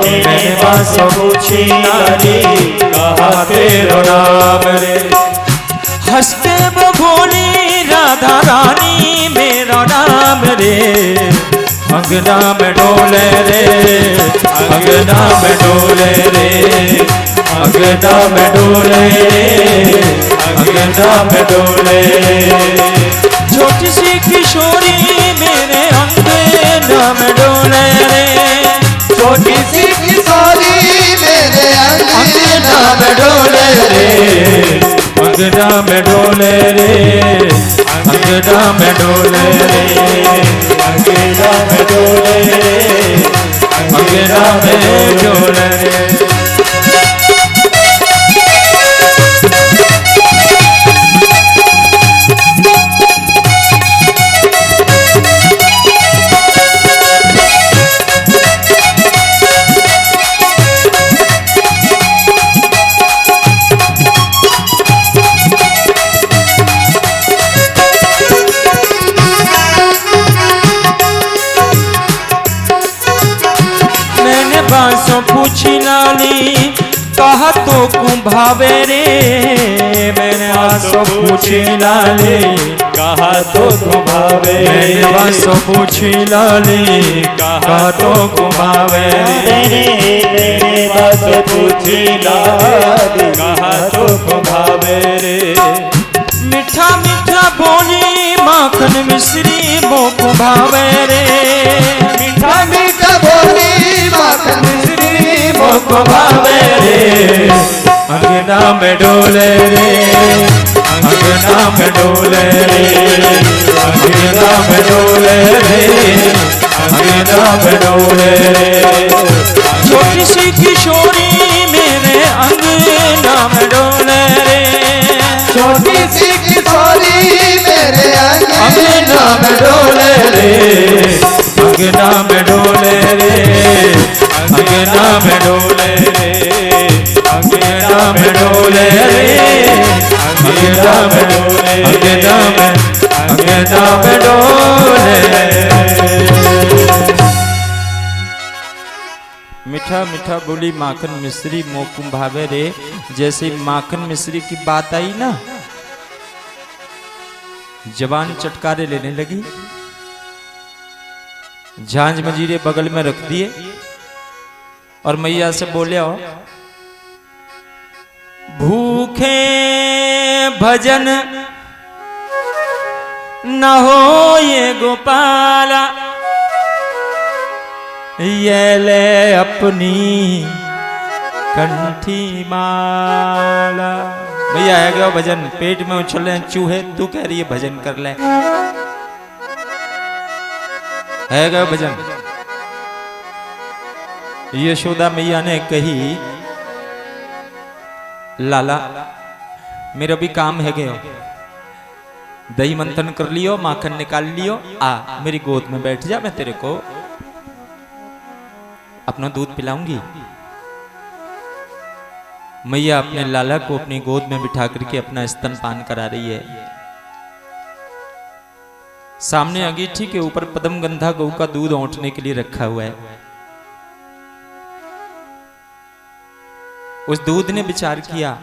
मैंने बांसुरी पूछी लाली कहा तेरा नाम रे। हंसते वो बोली राधा रानी मेरा नाम रे। अंगना में डोले रे, अंगना में डोले रे, अंगना में डोले रे, अंगना में डोले। छोटी सी किशोरी मेरे अंगना में डोले रे। छोटी सी किशोरी मेरे अंगना में डोले रे। अंगना में डोले रे, अंगना में डोले रे, अंगना में डोले रे, अंगना में डोले रे। बांसुरी पूछी लाली कहा तो कुंभावे रे। मैंने बांसुरी पूछी लाली कहा तो कुंभावे। मैंने बांसुरी पूछी लाली कहा तो कुंभावे रे। मैंने बांसुरी पूछी लाली कहा तो कुंभावे रे। मीठा मीठा बोली माखन मिश्री वो कुंभावे रे। मीठा मीठा बोली माखन मिश्री वो कुंभावे रे। अंगना में डोले रे, अंगना में डोले रे, अंगना में डोले रे, अंगना में डोले रे। छोटी सी किशोरी मेरे अंगना में डोले रे। छोटी सी किशोरी मेरे अंगना में डोले रे। अंगना में डोले रे, अंगना में डोले रे, अंगना में डोले रे, अंगना में डोले, अंगना में डोले। मीठा मीठा बोली माखन मिश्री मोह कुंभावे रे। जैसे माखन मिश्री की बात आई ना, जवान चटकारे लेने लगी। झांझ मजीरे बगल में रख दिए और मैया से बोले हो भूखे भजन न हो ये गोपाला। ये ले अपनी कंठी माला। भैया है गया भजन, पेट में उछल रहे चूहे, तू कह रही है भजन कर ले। है गया भजन। यशोदा मैया ने कही लाला मेरा भी काम है गयो, दही मंथन कर लियो, माखन निकाल लियो, आ मेरी गोद में बैठ जा, मैं तेरे को अपना दूध पिलाऊंगी। मैया अपने लाला को अपनी गोद में बिठा करके अपना स्तनपान करा रही है। सामने अंगीठी के ऊपर पद्मगंधा गऊ का दूध औंठने के लिए रखा हुआ है। उस दूध ने विचार किया,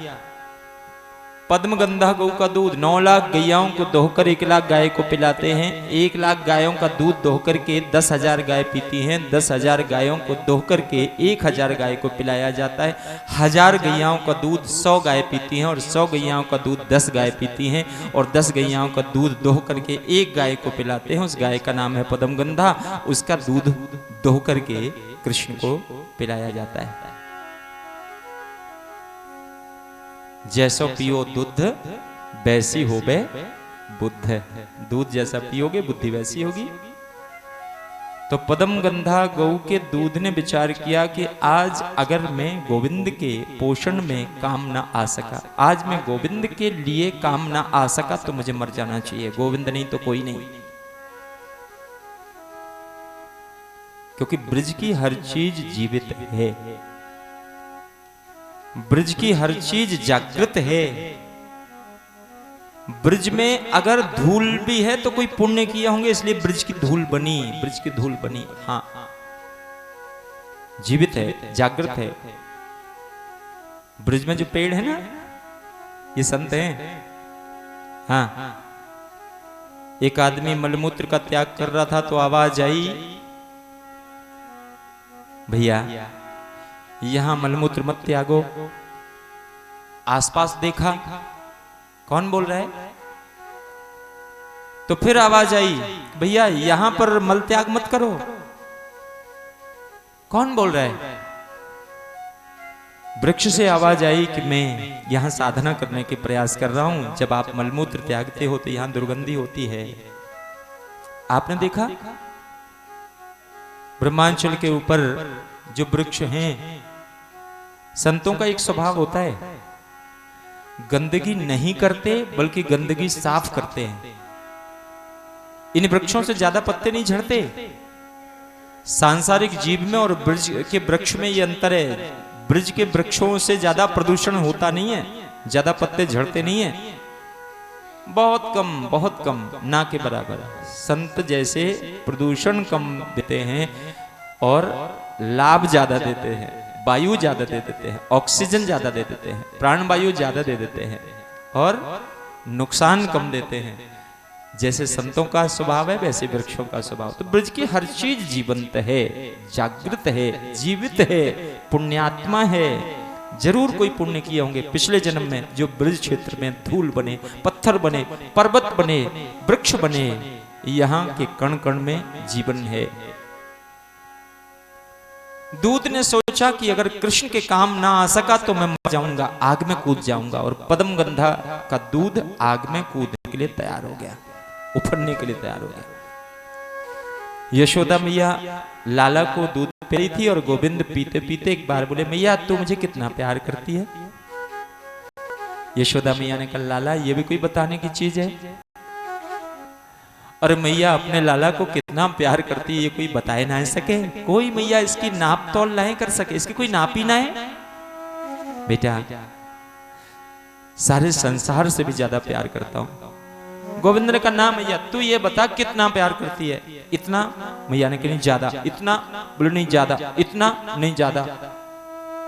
पद्मगंधा गऊ का दूध 9 लाख गैयाओं को दोहकर 1 लाख गाय को पिलाते हैं। 1 लाख गायों का दूध दोहकर के 10,000 गाय पीती हैं। 10,000 गायों को दोहकर के 1,000 गाय को पिलाया जाता है। 1000 गैयाओं का दूध 100 गाय पीती हैं और 100 गैयाओं का दूध 10 गाय पीती हैं और 10 गैयाओं का दूध दोह करके 1 गाय को पिलाते हैं। उस गाय का नाम है पद्मगंधा। उसका दूध दोह करके कृष्ण को पिलाया जाता है। जैसो पियो दूध वैसी होबे बुद्ध। दूध जैसा पियोगे बुद्धि वैसी होगी। तो पद्मगंधा गऊ के दूध ने विचार किया कि आज अगर मैं गोविंद के पोषण में काम ना आ सका, आज मैं गोविंद के लिए काम ना आ सका, तो मुझे मर जाना चाहिए। गोविंद नहीं तो कोई नहीं, क्योंकि ब्रज की हर चीज जीवित है, ब्रज की हर चीज जागृत है। ब्रज में अगर धूल भी है तो कोई पुण्य किया होंगे, इसलिए ब्रज की धूल बनी, ब्रज की धूल बनी। हाँ, जीवित है, जागृत है। ब्रज में जो पेड़ है ना, ये संत हैं। हाँ, एक आदमी मलमूत्र का त्याग कर रहा था तो आवाज आई, भैया यहां मलमूत्र मत त्यागो। आसपास देखा, कौन बोल रहा है? तो फिर आवाज आई, भैया यहां पर मल त्याग मत करो। कौन बोल रहा है? वृक्ष से आवाज आई कि मैं यहां साधना करने के प्रयास कर रहा हूं। जब आप मलमूत्र त्यागते हो तो यहां दुर्गंधी होती है। आपने देखा ब्रह्मांचल के ऊपर जो वृक्ष हैं, संतों का एक स्वभाव होता है, गंदगी नहीं करते बल्कि गंदगी साफ करते हैं। इन वृक्षों से ज्यादा पत्ते नहीं झड़ते। सांसारिक जीव में और ब्रज के वृक्ष में ये अंतर है। ब्रज के वृक्षों से ज्यादा प्रदूषण होता नहीं है, ज्यादा पत्ते झड़ते नहीं है, बहुत कम, ना के बराबर। संत जैसे प्रदूषण कम देते हैं और लाभ ज्यादा देते हैं, वायु ज्यादा दे देते हैं, ऑक्सीजन ज्यादा दे देते हैं, प्राणवायु ज्यादा दे देते हैं और नुकसान कम देते हैं। जैसे संतों का स्वभाव है वैसे वृक्षों का स्वभाव। तो ब्रज की हर चीज जीवंत है, जागृत है, जीवित है, पुण्यात्मा है। जरूर कोई पुण्य किए होंगे पिछले जन्म में, जो ब्रज क्षेत्र में धूल बने, पत्थर बने, पर्वत बने, वृक्ष बने, यहाँ के कण कण में जीवन है। दूत ने सोचा कि अगर कृष्ण के काम ना आ सका तो मैं मर जाऊंगा, आग में कूद जाऊंगा। और पद्म गंधा का दूध आग में कूदने के लिए तैयार हो गया, उफरने के लिए तैयार हो गया। यशोदा मैया लाला को दूध पी रही थी और गोविंद पीते पीते एक बार बोले, मैया तू मुझे कितना प्यार करती है? यशोदा मैया ने कहा, लाला ये भी कोई बताने की चीज है? और मैया अपने लाला को कितना प्यार करती है ये कोई बताए ना सके? कोई मैया इसकी नाप तोल ना कर सके, इसकी कोई नाप ही ना है। बेटा सारे संसार से भी ज्यादा प्यार करता हूं। गोविंद ने कहा, ना मैया तू ये बता कितना प्यार करती है? इतना? मैया ने कहा नहीं ज्यादा। इतना? बोले नहीं ज्यादा। इतना? नहीं ज्यादा।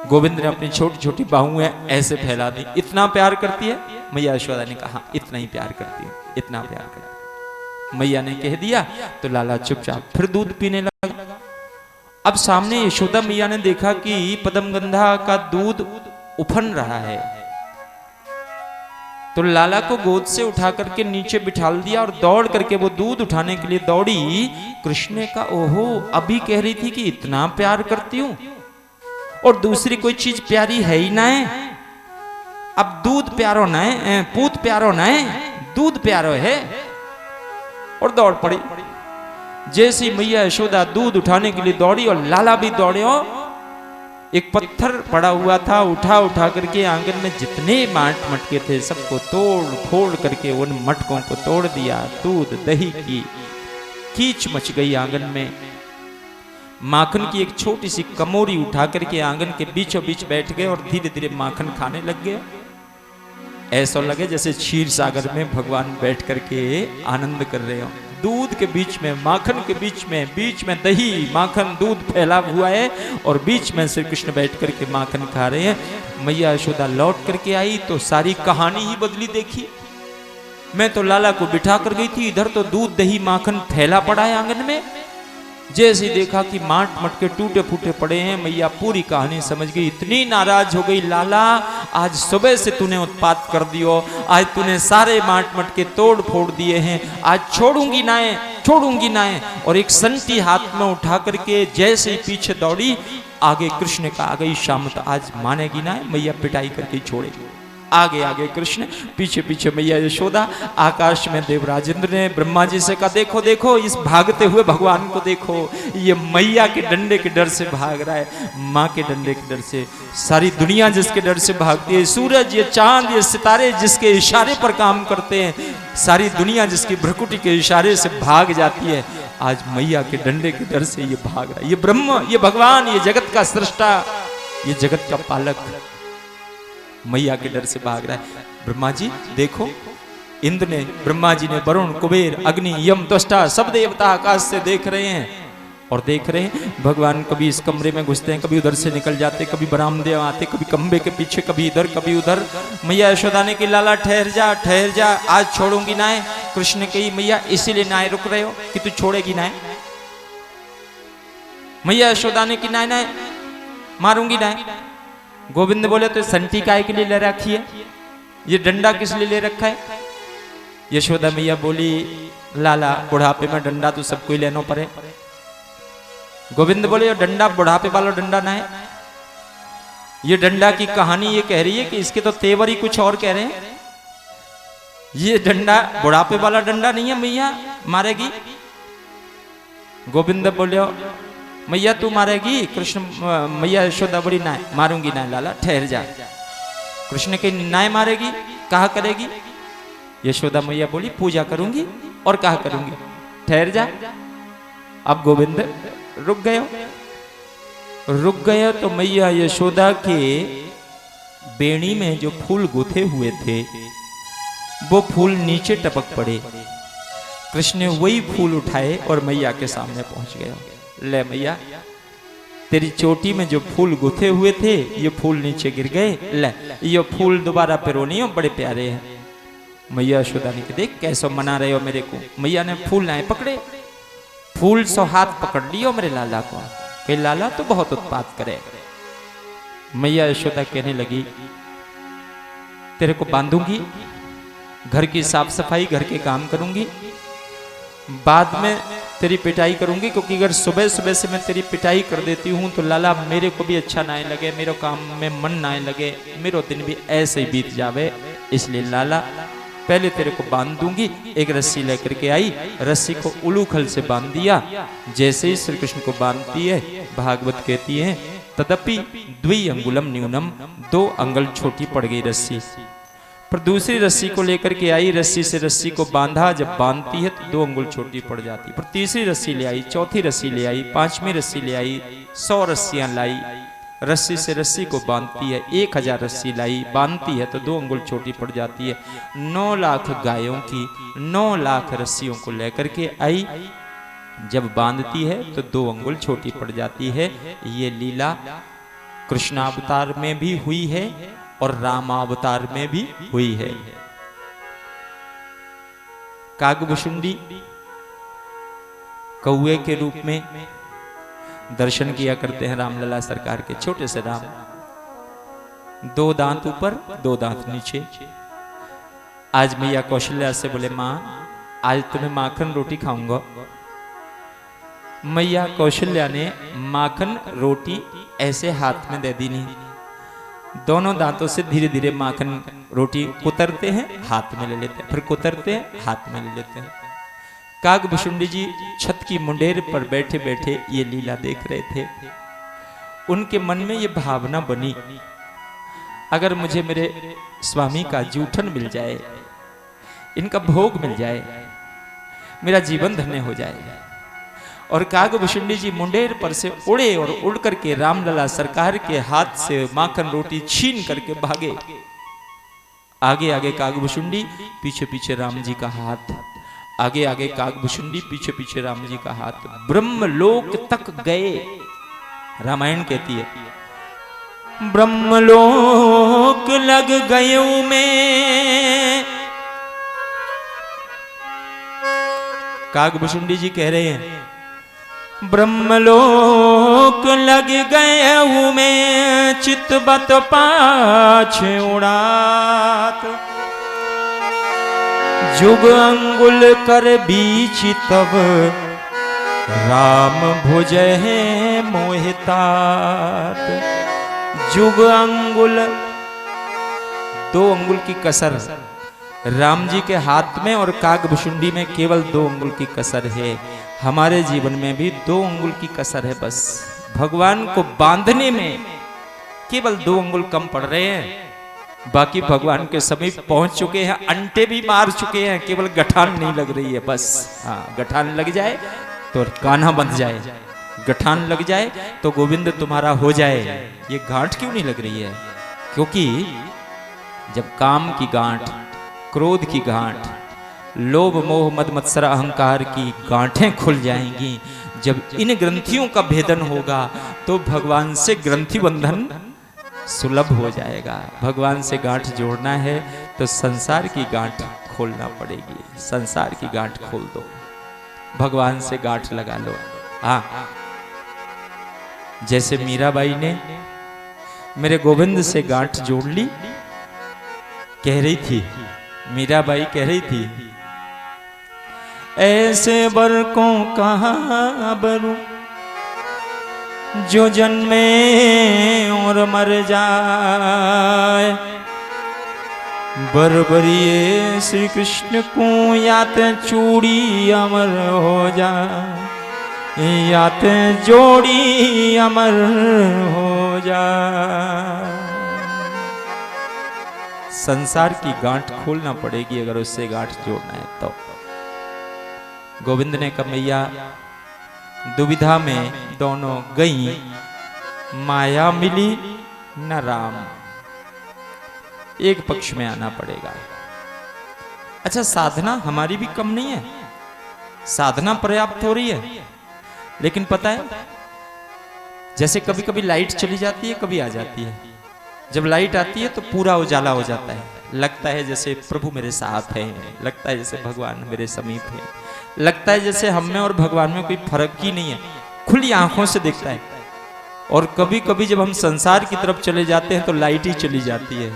गोविंद ने अपनी छोटी छोटी बाहुएं ऐसे फैला दी, इतना प्यार करती है? मैया यशोदा ने कहा इतना ही प्यार करती है, इतना प्यार करती है। मैया ने कह दिया तो लाला चुपचाप फिर दूध पीने लगा। अब सामने यशोदा मैया ने देखा कि पद्मगंधा का दूध उफन रहा है, तो लाला को गोद से उठा करके नीचे बिठाल दिया और दौड़ करके वो दूध उठाने के लिए दौड़ी। कृष्ण ने कहा, ओहो अभी कह रही थी कि इतना प्यार करती हूं और दूसरी कोई चीज प्यारी है ही ना है। अब दूध प्यारो ना है, पूत प्यारो ना है, दूध प्यारो है। और दौड़ पड़ी। जैसी मैया यशोदा दूध उठाने के लिए दौड़ी और लाला भी दौड़े, एक पत्थर पड़ा हुआ था, उठा करके आंगन में जितने मटके थे सबको तोड़ फोड़ करके उन मटकों को तोड़ दिया। दूध दही की कीच मच गई आंगन में। माखन की एक छोटी सी कमोरी उठा करके आंगन के बीचों बीच बैठ गए और धीरे धीरे माखन खाने लग गए। ऐसा लगे जैसे क्षीर सागर में भगवान बैठ करके आनंद कर रहे हो। दूध के बीच में, माखन के बीच में दही माखन दूध फैला हुआ है और बीच में श्री कृष्ण बैठ करके माखन खा रहे हैं। मैया यशोदा लौट करके आई तो सारी कहानी ही बदली। देखी, मैं तो लाला को बिठा कर गई थी, इधर तो दूध दही माखन फैला पड़ा है आंगन में। जैसे देखा कि माट मटके टूटे फूटे पड़े हैं, मैया पूरी कहानी समझ गई। इतनी नाराज हो गई, लाला आज सुबह से तूने उत्पात कर दियो, आज तूने सारे माट मटके तोड़ फोड़ दिए हैं, आज छोड़ूंगी ना है। और एक संटी हाथ में उठा करके जैसे ही पीछे दौड़ी, आगे कृष्ण का आ गई शामत, आज मानेगी ना, मैया पिटाई करके छोड़ेगी। आगे आगे कृष्ण, पीछे पीछे मैया यशोदा। आकाश में देवराजेंद्र ने ब्रह्मा जी से कहा, देखो देखो इस भागते हुए भगवान को देखो, ये मैया के डंडे के डर से भाग रहा है, माँ के डंडे के डर से। सारी दुनिया जिसके डर से भागती है, सूरज ये चांद ये सितारे जिसके इशारे पर काम करते हैं, सारी दुनिया जिसकी भ्रकुटी के इशारे से भाग जाती है, आज मैया के डंडे के डर से ये भाग रहा है। ये ब्रह्म, ये भगवान, ये जगत का सृष्टा, ये जगत का पालक मैया के डर से भाग रहा है। ब्रह्मा जी देखो, इंद्र ने, ब्रह्मा जी ने, वरुण कुबेर अग्नि यम त्वष्टा सब देवता आकाश से देख रहे हैं और देख रहे हैं भगवान कभी इस कमरे में घुसते हैं, कभी उधर से निकल जाते, कभी बरामदे आते, कभी खंबे के पीछे, कभी इधर कभी उधर। मैया यशोदा ने कि लाला ठहर जा, आज छोड़ूंगी ना। कृष्ण कही मैया इसीलिए ना रुक रहे हो कि तू छोड़ेगी ना। मैया यशोदा ने कि ना मारूंगी ना। गोविंद बोले तो संटी काय के लिए ले रखी है, ये डंडा किस लिए ले रखा है। यशोदा मैया बोली लाला बुढ़ापे में डंडा तो सबको ही लेना पड़े। गोविंद बोले ये डंडा बुढ़ापे वाला डंडा ना है, ये डंडा की कहानी ये कह रही है कि इसके तो तेवर ही कुछ और कह रहे हैं। ये डंडा बुढ़ापे वाला डंडा नहीं है, मैया मारेगी। गोविंद बोले मैया तू मारेगी। कृष्ण मैया यशोदा बोली ना मारूंगी ना लाला ठहर जा। कृष्ण के ना मारेगी, कहा करेगी। यशोदा मैया बोली पूजा करूंगी और कहा करूंगी, ठहर जा। अब गोविंद रुक गए तो मैया यशोदा के बेणी में जो फूल गुथे हुए थे वो फूल नीचे टपक पड़े। कृष्ण ने वही फूल उठाए और मैया के सामने पहुंच गया। ले मैया तेरी चोटी में जो फूल गुथे हुए थे ये फूल नीचे गिर गए, ले ये फूल दोबारा पिरोनी हो, बड़े प्यारे हैं। मैया यशोदा ने देख कैसे मना रहे हो मेरे को। मैया ने फूल लाए पकड़े, फूल सो हाथ पकड़ लियो मेरे लाला को। कहे लाला तो बहुत उत्पात करे। मैया यशोदा कहने लगी तेरे को बांधूंगी, घर की साफ सफाई घर के काम करूंगी, बाद में तेरी पिटाई करूंगी, क्योंकि अगर सुबह सुबह से मैं तेरी पिटाई कर देती हूं तो लाला मेरे को भी अच्छा ना लगे, मेरे काम में मन ना लगे, मेरा दिन भी ऐसे ही बीत जावे। इसलिए लाला पहले तेरे को बांध दूंगी। एक रस्सी लेकर के आई, रस्सी को उलूखल से बांध दिया। जैसे ही श्री कृष्ण को बांधती है भागवत कहती है तदपि द्वि अंगुलम न्यूनम, 2 अंगुल छोटी पड़ गई रस्सी। पर दूसरी रस्सी को लेकर के आई, रस्सी से रस्सी को बांधा, जब बांधती है तो 2 अंगुल छोटी पड़ जाती। पर तीसरी रस्सी ले आई, चौथी रस्सी ले आई, 5वीं रस्सी ले आई, 100 रस्सियां लाई। रस्सी से रस्सी को बांधती है, 1000 रस्सी लाई, बांधती है तो 2 अंगुल छोटी पड़ जाती है। 9 लाख गायों की 9 लाख रस्सियों को लेकर के आई, जब बांधती है तो 2 अंगुल छोटी पड़ जाती है। ये लीला कृष्णावतार में भी हुई है और रामावतार में भी हुई है। कागभुशुंडी कौए के रूप में दर्शन किया करते हैं रामलला सरकार के, छोटे से राम, 2 दांत ऊपर 2 दांत नीचे। आज मैया कौशल्या से बोले मां आज तुम्हें माखन रोटी खाऊंगा। मैया कौशल्या ने माखन रोटी ऐसे हाथ में दे दी नहीं, दोनों दांतों से धीरे धीरे माखन रोटी कुतरते हैं, हाथ में ले लेते हैं, फिर कुतरते हैं, हाथ में ले लेते हैं। कागभुशुंडी जी छत की मुंडेर पर बैठे बैठे ये लीला देख रहे थे। उनके मन में ये भावना बनी अगर मुझे मेरे स्वामी का जूठन मिल जाए, इनका भोग मिल जाए, मेरा जीवन धन्य हो जाए। और कागभुशुंडी जी मुंडेर पर से उड़े और उड़ करके रामलला सरकार के हाथ से माखन रोटी छीन करके भागे। आगे आगे कागभुशुंडी, पीछे पीछे राम जी का हाथ, आगे आगे कागभुशुंडी, पीछे पीछे राम जी का हाथ। ब्रह्मलोक तक गए। रामायण कहती है ब्रह्मलोक लग गयो में। कागभुशुंडी जी कह रहे हैं ब्रह्मलोक लग गए में, चितबत पाछे उड़ात, जुग अंगुल कर बीच तब, राम भुजहे मोहितात। जुग अंगुल, 2 अंगुल की कसर राम जी के हाथ में और कागभुशुंडी में केवल 2 अंगुल की कसर है। हमारे जीवन में भी 2 अंगुल की कसर है। बस भगवान को बांधने में केवल 2 अंगुल कम पड़ रहे हैं, बाकी भगवान के समीप पहुंच चुके हैं, अंटे भी मार चुके हैं, केवल गठान नहीं लग रही है। बस हाँ, गठान लग जाए तो कान्हा बंध जाए, गठान लग जाए तो गोविंद तुम्हारा हो जाए। ये गांठ क्यों नहीं लग रही है? क्योंकि जब काम की गांठ, क्रोध की गांठ, लोभ मोह मद मत्सर अहंकार की गांठें खुल जाएंगी, जब इन ग्रंथियों का भेदन होगा तो भगवान से ग्रंथि बंधन सुलभ हो जाएगा। भगवान से गांठ जोड़ना है तो संसार की गांठ खोलना पड़ेगी। संसार की गांठ खोल दो, भगवान से गांठ लगा लो। हाँ, जैसे मीराबाई ने मेरे गोविंद से गांठ जोड़ ली, कह रही थी, मीराबाई कह रही थी, ऐसे बर को कहाँ बरू जो जन्मे और मर जाए, बरबरिए श्री कृष्ण को यात चूड़ी अमर हो जाए, यात जोड़ी अमर हो जाए। संसार की गांठ खोलना पड़ेगी अगर उससे गांठ जोड़ना है तो। गोविंद ने कहा मैया दुविधा में दोनों गई, माया मिली न राम, एक पक्ष में आना पड़ेगा। अच्छा, साधना हमारी भी कम नहीं है, साधना पर्याप्त हो रही है, लेकिन पता है जैसे कभी कभी लाइट चली जाती है, कभी आ जाती है। जब लाइट आती है तो पूरा उजाला हो जाता है, लगता है जैसे प्रभु मेरे साथ हैं, लगता है जैसे भगवान मेरे समीप हैं, लगता है जैसे हम में और भगवान में कोई फर्क ही नहीं है, खुली आंखों से दिखता है। और कभी कभी जब हम संसार की तरफ चले जाते हैं तो लाइट ही चली जाती है,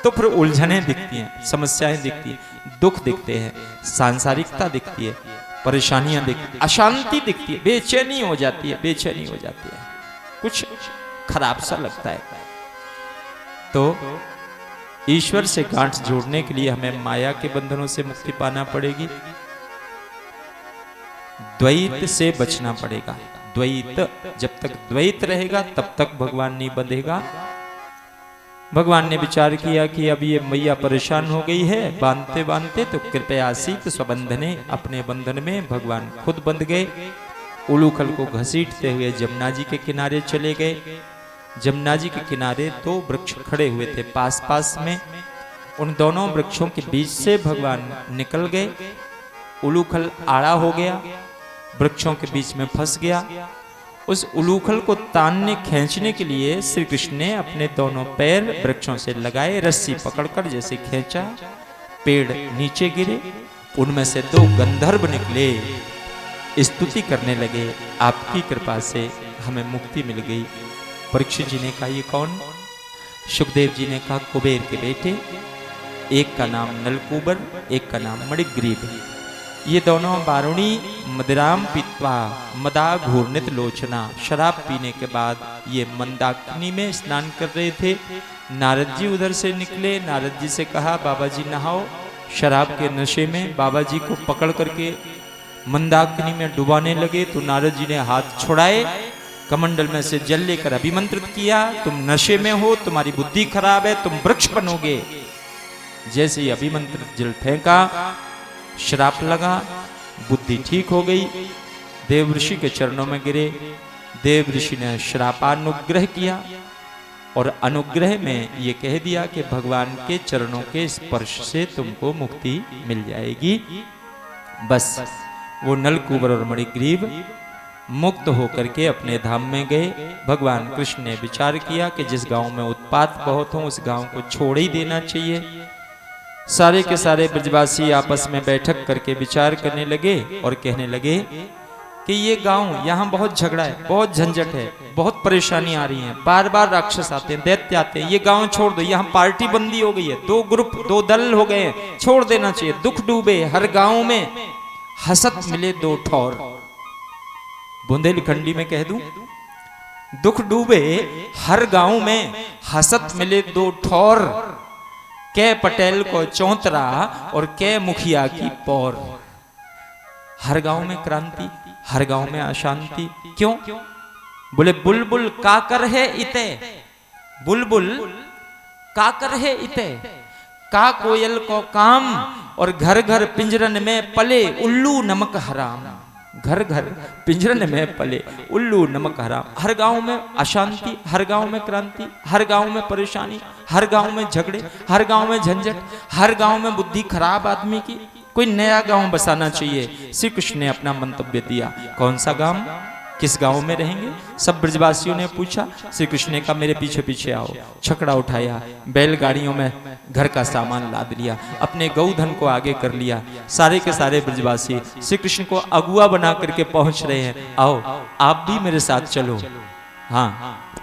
तो फिर उलझनें दिखती हैं, समस्याएं दिखती हैं, दुख दिखते हैं, सांसारिकता दिखती है, परेशानियां दिखती हैं, अशांति दिखती है, बेचैनी हो जाती है, बेचैनी हो जाती है, कुछ खराब सा लगता है। तो ईश्वर से गांठ जोड़ने के लिए हमें माया के बंधनों से मुक्ति पाना पड़ेगी, द्वैत से बचना पड़ेगा। द्वैत, जब तक द्वैत रहेगा तब तक भगवान नहीं बंधेगा। भगवान ने विचार किया कि अब ये मैया परेशान हो गई है बांधते बांधते, तो कृपया सीत स्वबंधने, अपने बंधन में भगवान खुद बंध गए। उलूखल को घसीटते हुए जमुना जी के किनारे चले गए। जमुना जी के किनारे दो वृक्ष खड़े हुए थे पास पास में, उन दोनों वृक्षों के बीच से भगवान निकल गए। उलूखल आड़ा हो गया, वृक्षों के बीच में फंस गया। उस उलूखल को तानने खींचने के लिए श्री कृष्ण ने अपने दोनों पैर वृक्षों से लगाए, रस्सी पकड़कर जैसे खींचा, पेड़ नीचे गिरे, उनमें से दो गंधर्व निकले, स्तुति करने लगे, आपकी कृपा से हमें मुक्ति मिल गई। परीक्षित जी ने कहा ये कौन? सुखदेव जी ने कहा कुबेर के बेटे, एक का नाम नलकूबर, एक का नाम मणिग्रीव। ये दोनों बारुणी मदिराम पीत्वा मदा घूर्णित लोचना, शराब पीने के बाद ये मंदाकिनी में स्नान कर रहे थे। नारद जी उधर से निकले, नारद जी से कहा बाबा जी नहाओ। शराब के नशे में बाबा जी को पकड़ करके मंदाकिनी में डुबाने लगे, तो नारद जी ने हाथ छुड़ाए, कमंडल में से जल लेकर अभिमंत्रित किया, तुम नशे में हो, तुम्हारी बुद्धि खराब है, तुम वृक्ष बनोगे। जैसे ही अभिमंत्रित जल फेंका, श्राप लगा, बुद्धि ठीक हो गई, देव ऋषि के चरणों में गिरे। देव ऋषि ने श्रापानुग्रह किया और अनुग्रह में ये कह दिया कि भगवान के चरणों के स्पर्श से तुमको मुक्ति मिल जाएगी। बस वो नलकूबर और मणिग्रीव मुक्त होकर के अपने धाम में गए। भगवान कृष्ण ने विचार किया कि जिस गांव में उत्पात बहुत हो उस गांव को छोड़ ही देना चाहिए। सारे के सारे ब्रजवासी आपस में बैठक करके विचार करने लगे और कहने लगे कि ये गांव, यहाँ बहुत झगड़ा है, बहुत झंझट है, बहुत परेशानी आ रही है, बार बार राक्षस आते हैं, दैत्य आते हैं, ये गांव छोड़ दो, यहाँ पार्टी बंदी हो गई है, दो ग्रुप, दो दल हो गए हैं, छोड़ देना चाहिए। दुख डूबे हर गांव में, हसत मिले दो ठौर। बुंदेलखंडी में कह दूं, दुख डूबे हर गांव में, हसत मिले दो ठौर, कै पटेल को चौंतरा और कै मुखिया की पौर। हर गांव में क्रांति, हर गांव में अशांति। क्यों? बोले बुलबुल काकर है इते, बुलबुल काकर है इते, का कोयल को काम और घर घर पिंजरन में पले उल्लू नमक हराम। घर घर पिंजरन में पले उल्लू नमक हराम। हर गांव में अशांति, हर गांव में क्रांति, हर गांव में परेशानी, हर गांव में झगड़े, हर गांव में झंझट, हर गांव में बुद्धि खराब आदमी की। कोई नया गांव बसाना चाहिए। श्री कृष्ण ने अपना मंतव्य दिया। कौन सा गांव, किस गांव में रहेंगे? सब ब्रजवासियों ने पूछा। श्री कृष्ण ने कहा मेरे पीछे पीछे आओ। छकड़ा उठाया, बैलगाड़ियों में घर का सामान लाद लिया, अपने गौधन को आगे कर लिया। सारे के सारे ब्रजवासी श्री कृष्ण को अगुआ बना करके पहुंच रहे हैं। आओ आप भी मेरे साथ चलो। हाँ,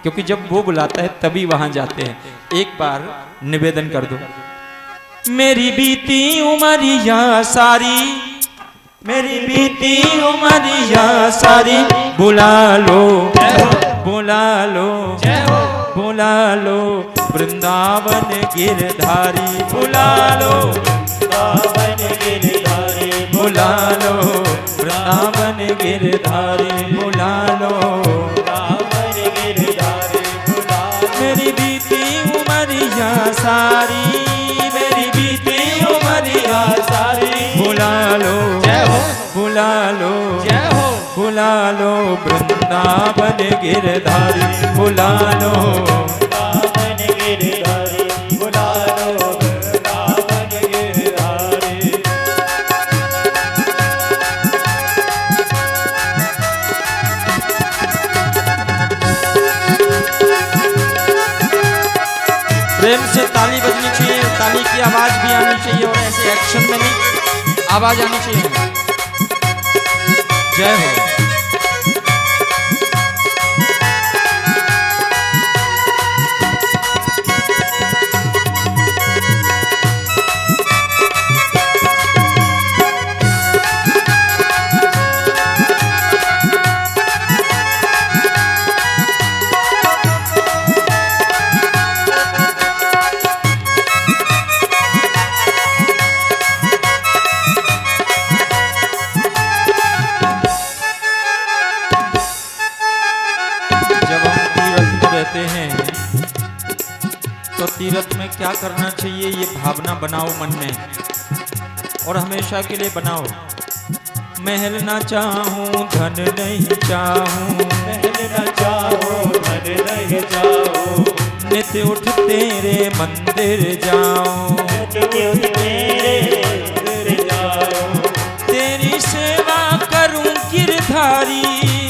क्योंकि जब वो बुलाता है तभी वहां जाते हैं। एक बार निवेदन कर दो। मेरी बीती उमरिया सारी, मेरी बीती उमरिया सारी, बुला लो बुला लो बुला लो वृंदावन गिरधारी, बुला लो वृंदावन गिरधारी, बुला लो वृंदावन गिरधारी, बुला लो वृंदावन गिरधारी, बुला लो। मेरी बीती उमरिया सारी, मेरी बीती उमरिया सारी, बुला लो बुला लो बुला लो वृंदावन गिरधारी, बुला लो वृंदावन गिरधारी, बुला लो वृंदावन गिरधारी। प्रेम से ताली बजनी चाहिए, ताली की आवाज भी आनी चाहिए और ऐसे एक्शन में नहीं, आवाज आनी चाहिए। जय हो। तो तीर्थ में क्या करना चाहिए ये भावना बनाओ मन में, और हमेशा के लिए बनाओ। महल ना चाहूं धन नहीं चाहूं, महल ना चाहूं धन नहीं चाहूं, नित्य उठ तेरे मंदिर जाऊं, नित्य उठ तेरे मंदिर जाऊं, तेरी सेवा करूं गिरधारी,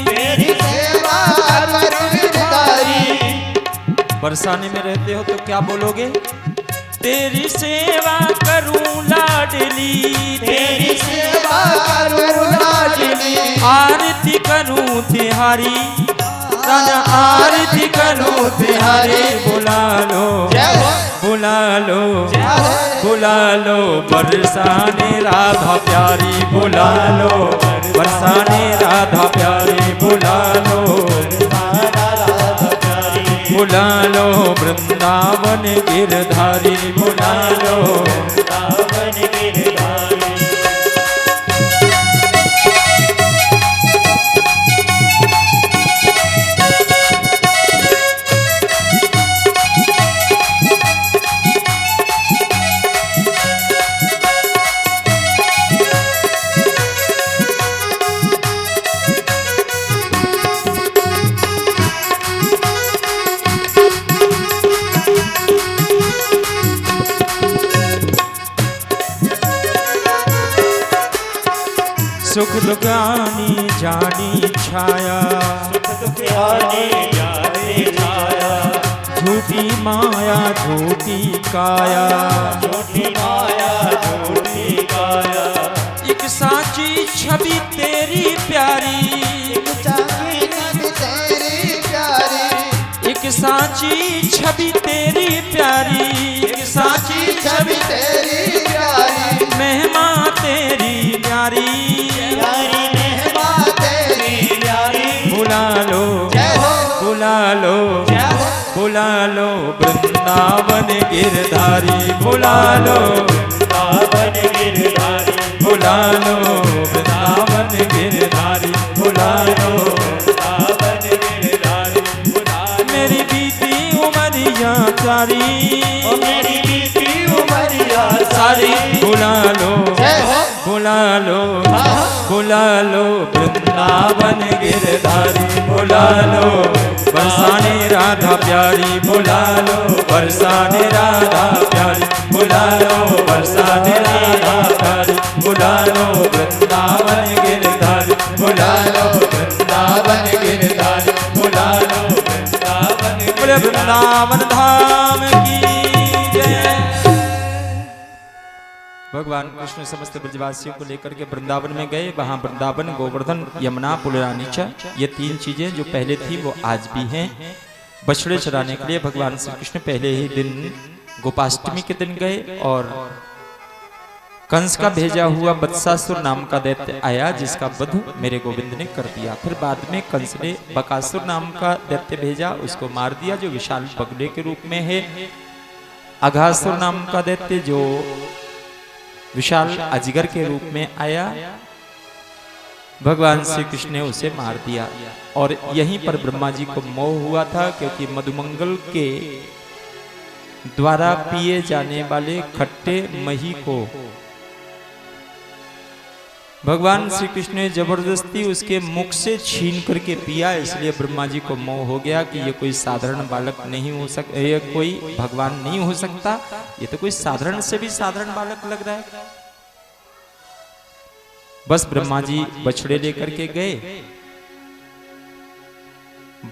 तेरी सेवा करूं गिरधारी। बरसाने में रहते हो तो क्या बोलोगे? तेरी सेवा करूं लाडली, तेरी सेवा करूं लाडली, आरती करूं तिहारी, राजा आरती करूं तिहारी, बुला लो बुला लो बुला लो बरसाने राधा प्यारी, बुला लो बरसाने राधा प्यारी, बुला लो बुला लो वृंदावन गिरधारी, बुला लो वृंदावन गिरधारी। सुख दुख आनी जानी छाया, सुख दुख आनी जानी छाया, झूठी माया झूठी काया, झूठी माया झूठी काया, एक साची छवि तेरी प्यारी, एक साची छवि तेरी प्यारी, एक साची छवि तेरी प्यारी, एक साची छवि तेरी प्यारी, महिमा तेरी न्यारी, बुला लो बुला लो बुला लो वृंदावन गिरधारी, बुला लो वृंदावन गिरधारी, बुला लो वृंदावन गिरधारी, बुला लो वृंदावन गिरधारी, मेरी बीती उमरिया सारी, मेरी बीती उमरिया सारी, बुला लो बुला लो बुला लो वृंदावन गिरधारी, बुला लो बरसाने राधा प्यारी, बुला लो बरसाने राधा प्यारी, बुला लो बरसाने राधा प्यारी। बुला लो वृंदावन गिरधारी, बुला लो वृंदावन गिरधारी, बुला लो वृंदावन, बोले वृंदावन धाम की जय। भगवान कृष्ण समस्त ब्रजवासियों को लेकर के वृंदावन में गए। वहां वृंदावन, गोवर्धन, यमुना, पुलरानीचा, ये तीन चीजें जो पहले थी वो आज भी हैं। बछड़े चराने के लिए भगवान श्री कृष्ण पहले ही दिन गोपाष्टमी के दिन गए और कंस का भेजा हुआ बत्सासुर नाम का दैत्य आया जिसका वध मेरे गोविंद ने कर दिया। फिर बाद में कंस ने बकासुर नाम का दैत्य भेजा, उसको मार दिया जो विशाल बगुले के रूप में है। अघासुर नाम का दैत्य जो विशाल अजगर के रूप में आया, भगवान श्री कृष्ण ने उसे मार दिया। और यहीं पर ब्रह्मा जी को मोह हुआ था क्योंकि मधुमंगल के द्वारा पिए जाने वाले खट्टे मही को भगवान श्री कृष्ण ने जबरदस्ती उसके मुख से छीन करके पिया। इसलिए ब्रह्मा जी को मोह हो गया कि ये कोई साधारण बालक नहीं हो सकता, ये कोई भगवान नहीं हो सकता, ये तो कोई साधारण से भी साधारण बालक लग रहा है। बस ब्रह्मा जी बछड़े लेकर के गए।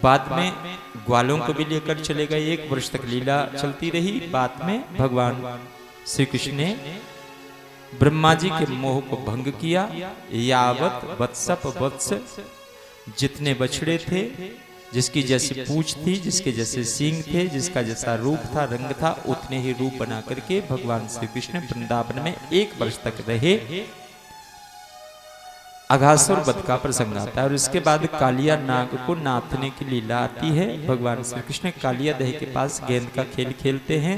बाद में ग्वालों को भी लेकर चले गए। 1 वर्ष तक लीला चलती रही। बाद में भगवान श्री कृष्ण ने ब्रह्मा जी के मोह को भंग किया। यावत वत्सप वत्स, जितने बछड़े थे, जिसकी जैसी पूंछ थी, जिसके जैसे सींग थे, जिसका जैसा रूप था, रंग था, उतने ही रूप बना करके भगवान श्री कृष्ण वृंदावन में 1 वर्ष तक रहे। अघासुर वध का प्रसंग आता है और इसके बाद कालिया नाग को नाथने की लीला आती है। भगवान श्री कृष्ण कालिया दह के पास गेंद का खेल खेलते हैं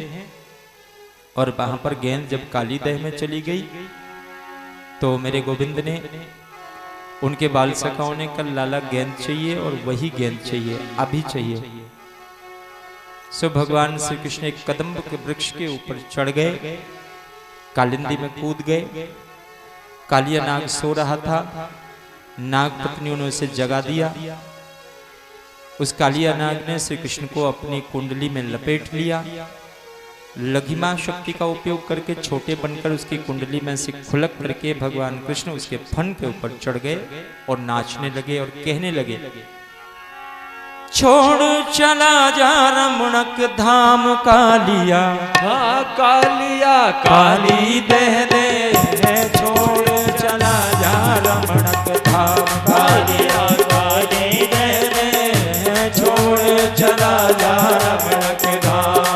और वहां पर गेंद जब काली दह में चली गई तो मेरे गोविंद ने, उनके बाल सखाओं ने कल लाला गेंद चाहिए और वही गेंद चाहिए, अभी चाहिए। सो भगवान श्री कृष्ण एक कदम्ब के वृक्ष के ऊपर चढ़ गए, कालिंदी में कूद गए। कालिया नाग सो रहा था, नाग पत्नियों ने उसे जगा दिया। उस कालिया नाग ने श्री कृष्ण को अपनी कुंडली में लपेट लिया। लघिमा शक्ति का उपयोग करके छोटे बनकर उसकी कुंडली में से खुलक करके भगवान कृष्ण उसके फन के ऊपर चढ़ गए और नाचने लगे और कहने लगे, छोड़ चला जा रमणक धाम कालिया, हाँ कालिया काली दह दे, छोड़ चला जा रमणक धाम कालिया काली दह दे, छोड़ चला जा रमणक धाम।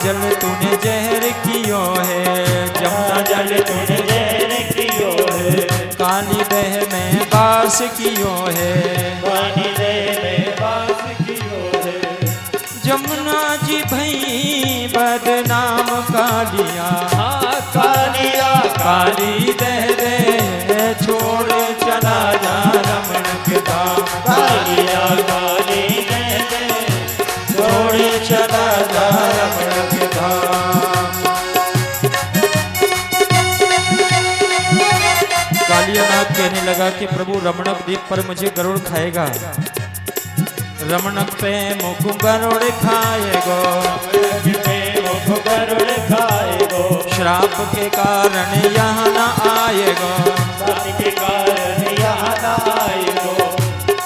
जल तूने जहर कियो है, जमुना जल तूने जहर कियो है, काली दह में बास कियो है, काली दह में बास कियो है। जमुना जी भई बदनाम कालिया, कालिया काली दह दे, छोड़ चला जा रमणक धाम कालिया काली दह दे, छोड़ चला जा रमणक धाम। कालिया नाग कहने लगा कि प्रभु रमणक द्वीप पर मुझे गरुड़ खाएगा, रमणक पे मुख गरुड़ खाएगो, गरुड़ खाएगो, श्राप के कारण यहाँ न आएगो, के कारण यहाँ न आएगो,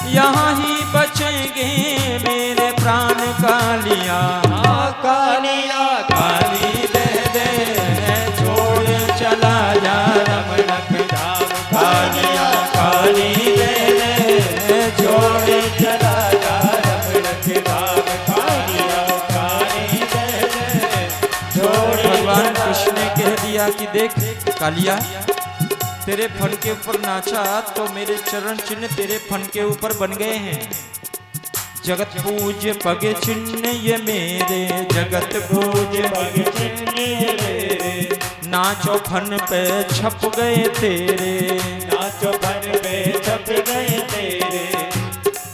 यहाँ ही बचेंगे मेरे प्राण कालिया, कालिया काली दे दे, छोड़ चला जा रमणक धाम कालिया काली दे दे, छोड़ चला जा रमणक धाम कालिया काली दे दे, छोड़। भगवान कृष्ण ने कह दिया कि देख कालिया, तेरे फन के ऊपर नाचा तो मेरे चरण चिन्ह तेरे फन के ऊपर बन गए हैं। जगत पूज पग चिन्ह ये मेरे, जगत पूज पग चिन्ह ये मेरे, नाचो फन पे छप गए तेरे, नाचो फन पे छप गए तेरे,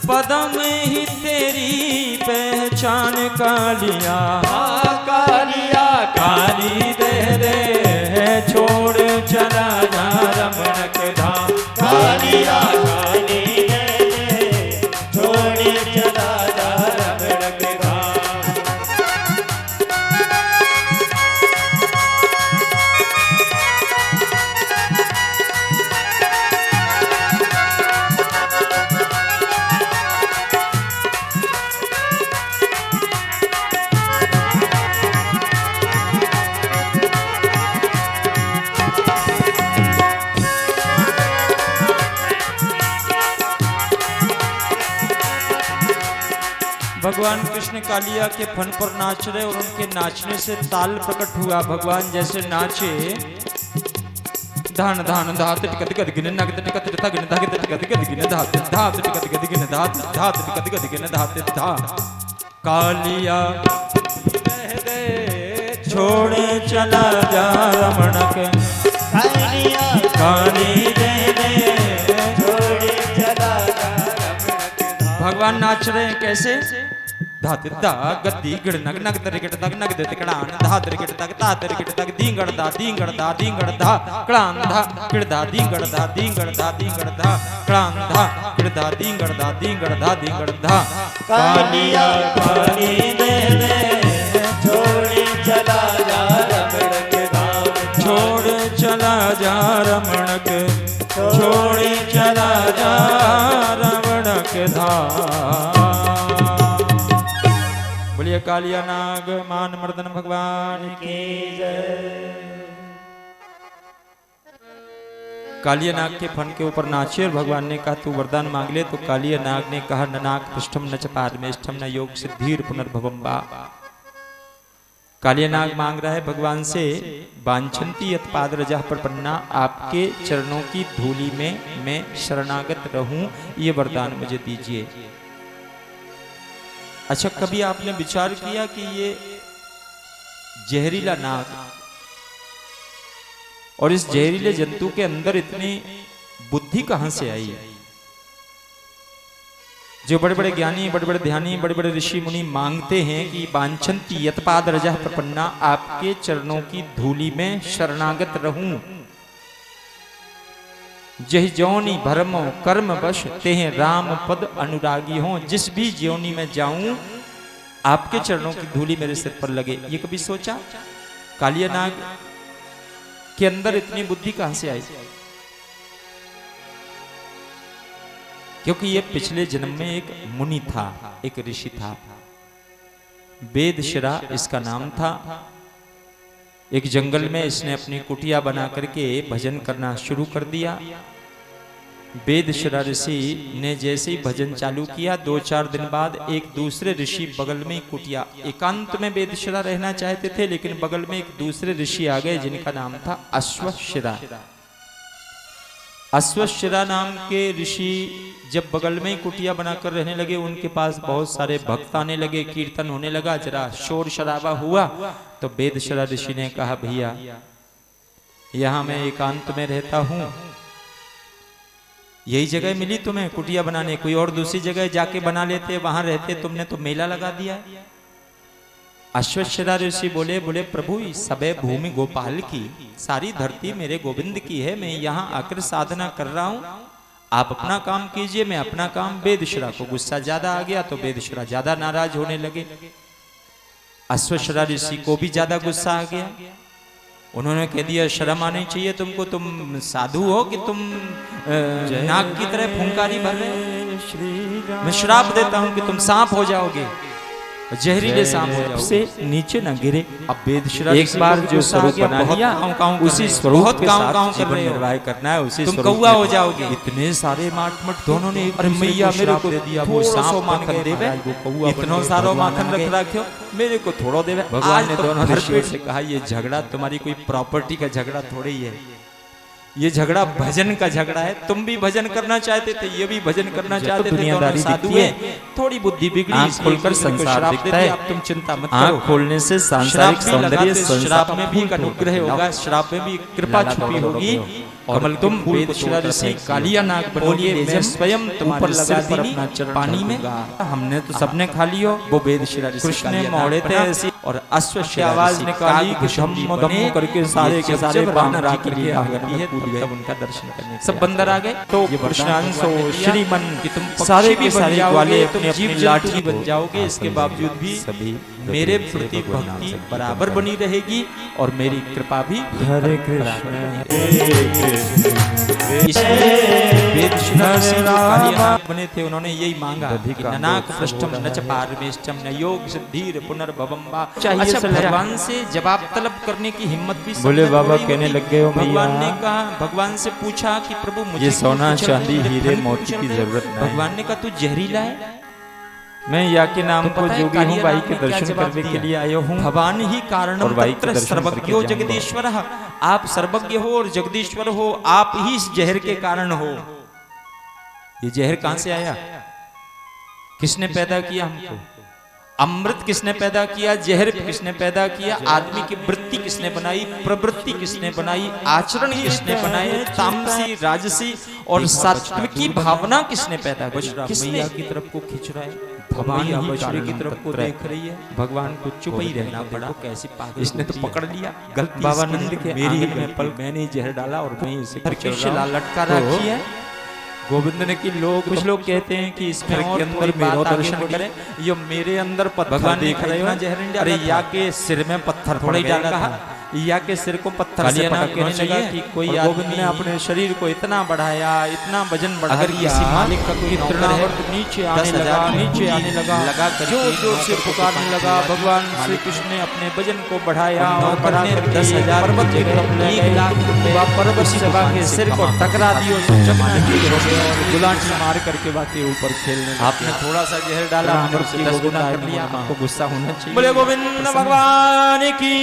पदम ही तेरी पहचान चान कालिया कालिया काली दे दे छोड़ चला जा रमण के धाम कालिया काली दे दे छोड़ चला जा रमण के धाम। भगवान कृष्ण कालिया के फन पर नाच रहे और उनके नाचने से ताल प्रकट हुआ। भगवान जैसे नाचे धान धान धात टिकट गद गिन नगद टिकट तगन तगद टिकट गद गिन धात धात टिकट गद गिन धात धात टिकट गद गिन धात धा कालिया कह दे छोड़े चला जा रमण के कालिया काली दे दे छोड़ चला जा रमण के धाम। भगवान नाच रहे हैं कैसे धात दा गद्दी गड़ नग नग तरिकट तक नग दे कड़ान धा तरिकट तक ता तरिकट तक दींगड़ दा कड़ान धा किड़ दा दींगड़ दा कड़ान धा किड़ दा दींगड़ धा कालिया काली दे दे छोड़ चला जा रमण के धाम। छोड़ चला जा रमण के छोड़ चला जा रमण के धाम। बोलिए कालिया नाग मान मर्दन भगवान की जय। कालिया नाग के फन के ऊपर नाचे और भगवान ने कहा तू वरदान मांग ले। तो कालिया नाग ने कहा ननाक पृष्ठम न च पादमेष्ठम न योग सिद्धिर पुनर्भवम वा। कालिया नाग मांग रहा है भगवान से वांछन्ति यत् पाद रजः प्रपन्ना आपके चरणों की धूलि में मैं शरणागत रहूं, ये वरदान मुझे दीजिए। अच्छा, कभी आपने विचार किया कि ये जहरीला नाग और इस जहरीले जंतु के अंदर इतनी बुद्धि कहां से आई है? जो बड़े बड़े ज्ञानी, बड़े बड़े ध्यानी, बड़े बड़े ऋषि मुनि मांगते हैं कि वांछन्ति यत्पाद रजः प्रपन्ना आपके चरणों की धूलि में शरणागत रहूं, जहि ज्योनि भरमो कर्म वश तेह राम पद अनुरागी हो। जिस भी ज्योनि में जाऊं आपके चरणों की धूलि मेरे सिर पर लगे। ये कभी सोचा कालिया नाग के अंदर इतनी बुद्धि कहां से आई? क्योंकि ये पिछले जन्म में एक मुनि था, एक ऋषि था, वेदशिरा इसका नाम था। एक जंगल में इसने अपनी कुटिया बना करके भजन करना शुरू कर दिया। वेदशिरा ऋषि ने जैसे ही भजन चालू किया, 2-4 दिन बाद एक दूसरे ऋषि बगल में कुटिया, एकांत में वेदशिरा रहना चाहते थे, लेकिन बगल में एक दूसरे ऋषि आ गए जिनका नाम था अश्वशिरा। अश्वशिरा नाम के ऋषि जब बगल में ही कुटिया बनाकर रहने लगे, उनके पास बहुत सारे भक्त आने लगे, कीर्तन होने लगा, जरा शोर शराबा हुआ। तो वेदशिरा ऋषि ने कहा भैया यहाँ मैं एकांत में रहता हूँ, यही जगह मिली तुम्हें कुटिया बनाने, कोई और दूसरी जगह जाके बना लेते, वहां रहते, तुमने तो मेला लगा दिया। अश्वशिरा ऋषि बोले प्रभु सबे भूमि गोपाल की, सारी धरती मेरे गोविंद की है, मैं यहाँ आकर साधना कर रहा हूँ, आप अपना काम कीजिए, मैं अपना काम। वेदशिरा को गुस्सा ज्यादा आ गया तो वेदशिरा ज्यादा नाराज होने लगे। अश्वशिरा ऋषि को भी ज्यादा गुस्सा आ गया। उन्होंने कह दिया शर्म आनी चाहिए तुमको, तुम साधु हो कि तुम नाग की तरह फुंकारी भर रहे हो? मैं श्राप देता हूं कि तुम सांप हो जाओगे, जहरीले सांप हो जाओगे, से नीचे न गिरे। अब वेदशिरा एक बार जो स्वरूप बना लिया, उसी स्वरूप के साथ जीवन निर्वाह करना है, उसी तुम कौवा हो जाओगे। इतने सारे माठ दोनों ने, अरे मैया मेरे को दे दिया, वो सांप माखन देवे, इतना सारा माखन रख रखो, मेरे को थोड़ा देवे। भगवान ने दोनों ऋषियों से कहा ये झगड़ा तुम्हारी कोई प्रॉपर्टी का झगड़ा थोड़ी है, ये झगड़ा भजन का झगड़ा है। तुम भी भजन करना चाहते थे, ये भी भजन करना चाहते थे, दुनियादारी साधु है। थोड़ी बुद्धि बिगड़ी, आँख खोलकर संसार दिखता है। अब तुम चिंता मत आँख करो। खोलने से सांसारिक सौंदर्य श्राप में भी एक अनुग्रह होगा, श्राप में भी कृपा छुपी होगी। कमल तुम वेदशिला ऋषि कालिया नाग बनोगे, मैं स्वयं तुम्हारे सिर पर अपना चरण पानी में। हमने तो सबने खा लियो। वो वेदशिला ऋषि कृष्ण ने मोड़े थे ऐसी और अश्व की आवाज निकाली, धम्म धम्म करके सारे के सारे बानर आकर के आंगन में कूद गए उनका दर्शन करने। सब बंदर आ गए। तो कृष्णांशो श्रीमन कि तुम सारे के सारे ग्वाले अपने अपनी लाठी बन जाओगे, इसके बावजूद भी सभी मेरे प्रति भक्ति बराबर बनी रहेगी और मेरी कृपा भी हरे कृष्ण बने थे। उन्होंने यही मांगा कि ननाक पृष्ठम नच पारमेष्टम न योग सिद्धिर पुनर्भवम वा। अच्छा, भगवान से जवाब तलब करने की हिम्मत भी बोले बाबा कहने लग गए हो भगवान ने मैया, कहा, भगवान से पूछा कि प्रभु मुझे ये सोना कुछ चांदी धन हीरे की मोती की जरूरत नहीं। भगवान ने कहा तू जहरीला है। मैं या के नाम तो को पता है जोगी हूँ, कालिया भाई नाग के ने क्या दर्शन जवाब करने के दिया? लिए आयो हूँ। भगवान ही कारणम और भाई के तत्र दर्शन सर्वज्ञो करके जाऊंगा। जगदीश्वर। आप सर्वज्ञ हो और जगदीश्वर हो, आप ही इस जहर के कारण हो। ये जहर कहां से आया? किसने पैदा किया हमको? अमृत किसने पैदा किया? जहर किसने पैदा किया? आदमी की वृत्ति किसने बनाई? प्रवृत्ति किसने बनाई? आचरण किसने बनाए? तामसी, राजसी और सात्विकी भावना किसने पैदा की? किसने की तरफ को खींच रहा है? भगवान ही बछड़े की तरफ को देख रही है। भगवान को चुप ही रहना पड़ा। कैसी पागल इसने तो पकड़ लिया गलती। बाबा नंद के मेरी में पल मैंने जहर डाला और मैं इसे शिला लटका रखी है। गोविंद ने कि लोग कुछ लोग कहते हैं कि इसमें और अंदर मेरा दर्शन करें, ये मेरे अंदर पत्थर देख रहे हो। अरे या के सिर में पत्थर थोड़ा ही डाला था, या के सिर को पत्थर से पटकना चाहिए कि कोई गोविंद ने अपने शरीर को इतना बढ़ाया, इतना वजन बढ़ा अगर किसी मालिक का कोई तृणावर्त नीचे आने लगा जो जोर से पुकारने लगा, भगवान श्री कृष्ण ने अपने वजन को बढ़ाया और बढ़ा कर 10,000 पर्वत की तरफ ले गए। पर्वत सभा के सिर को टकरा दियो, चकनाचूर हो गए और गुलाटी मार करके बाकी ऊपर खेलने। आपने थोड़ा सा जहर डाला, हमने उसकी 10 गुना कर लिया। आपको गुस्सा होना चाहिए। बोले गोविंद भगवान की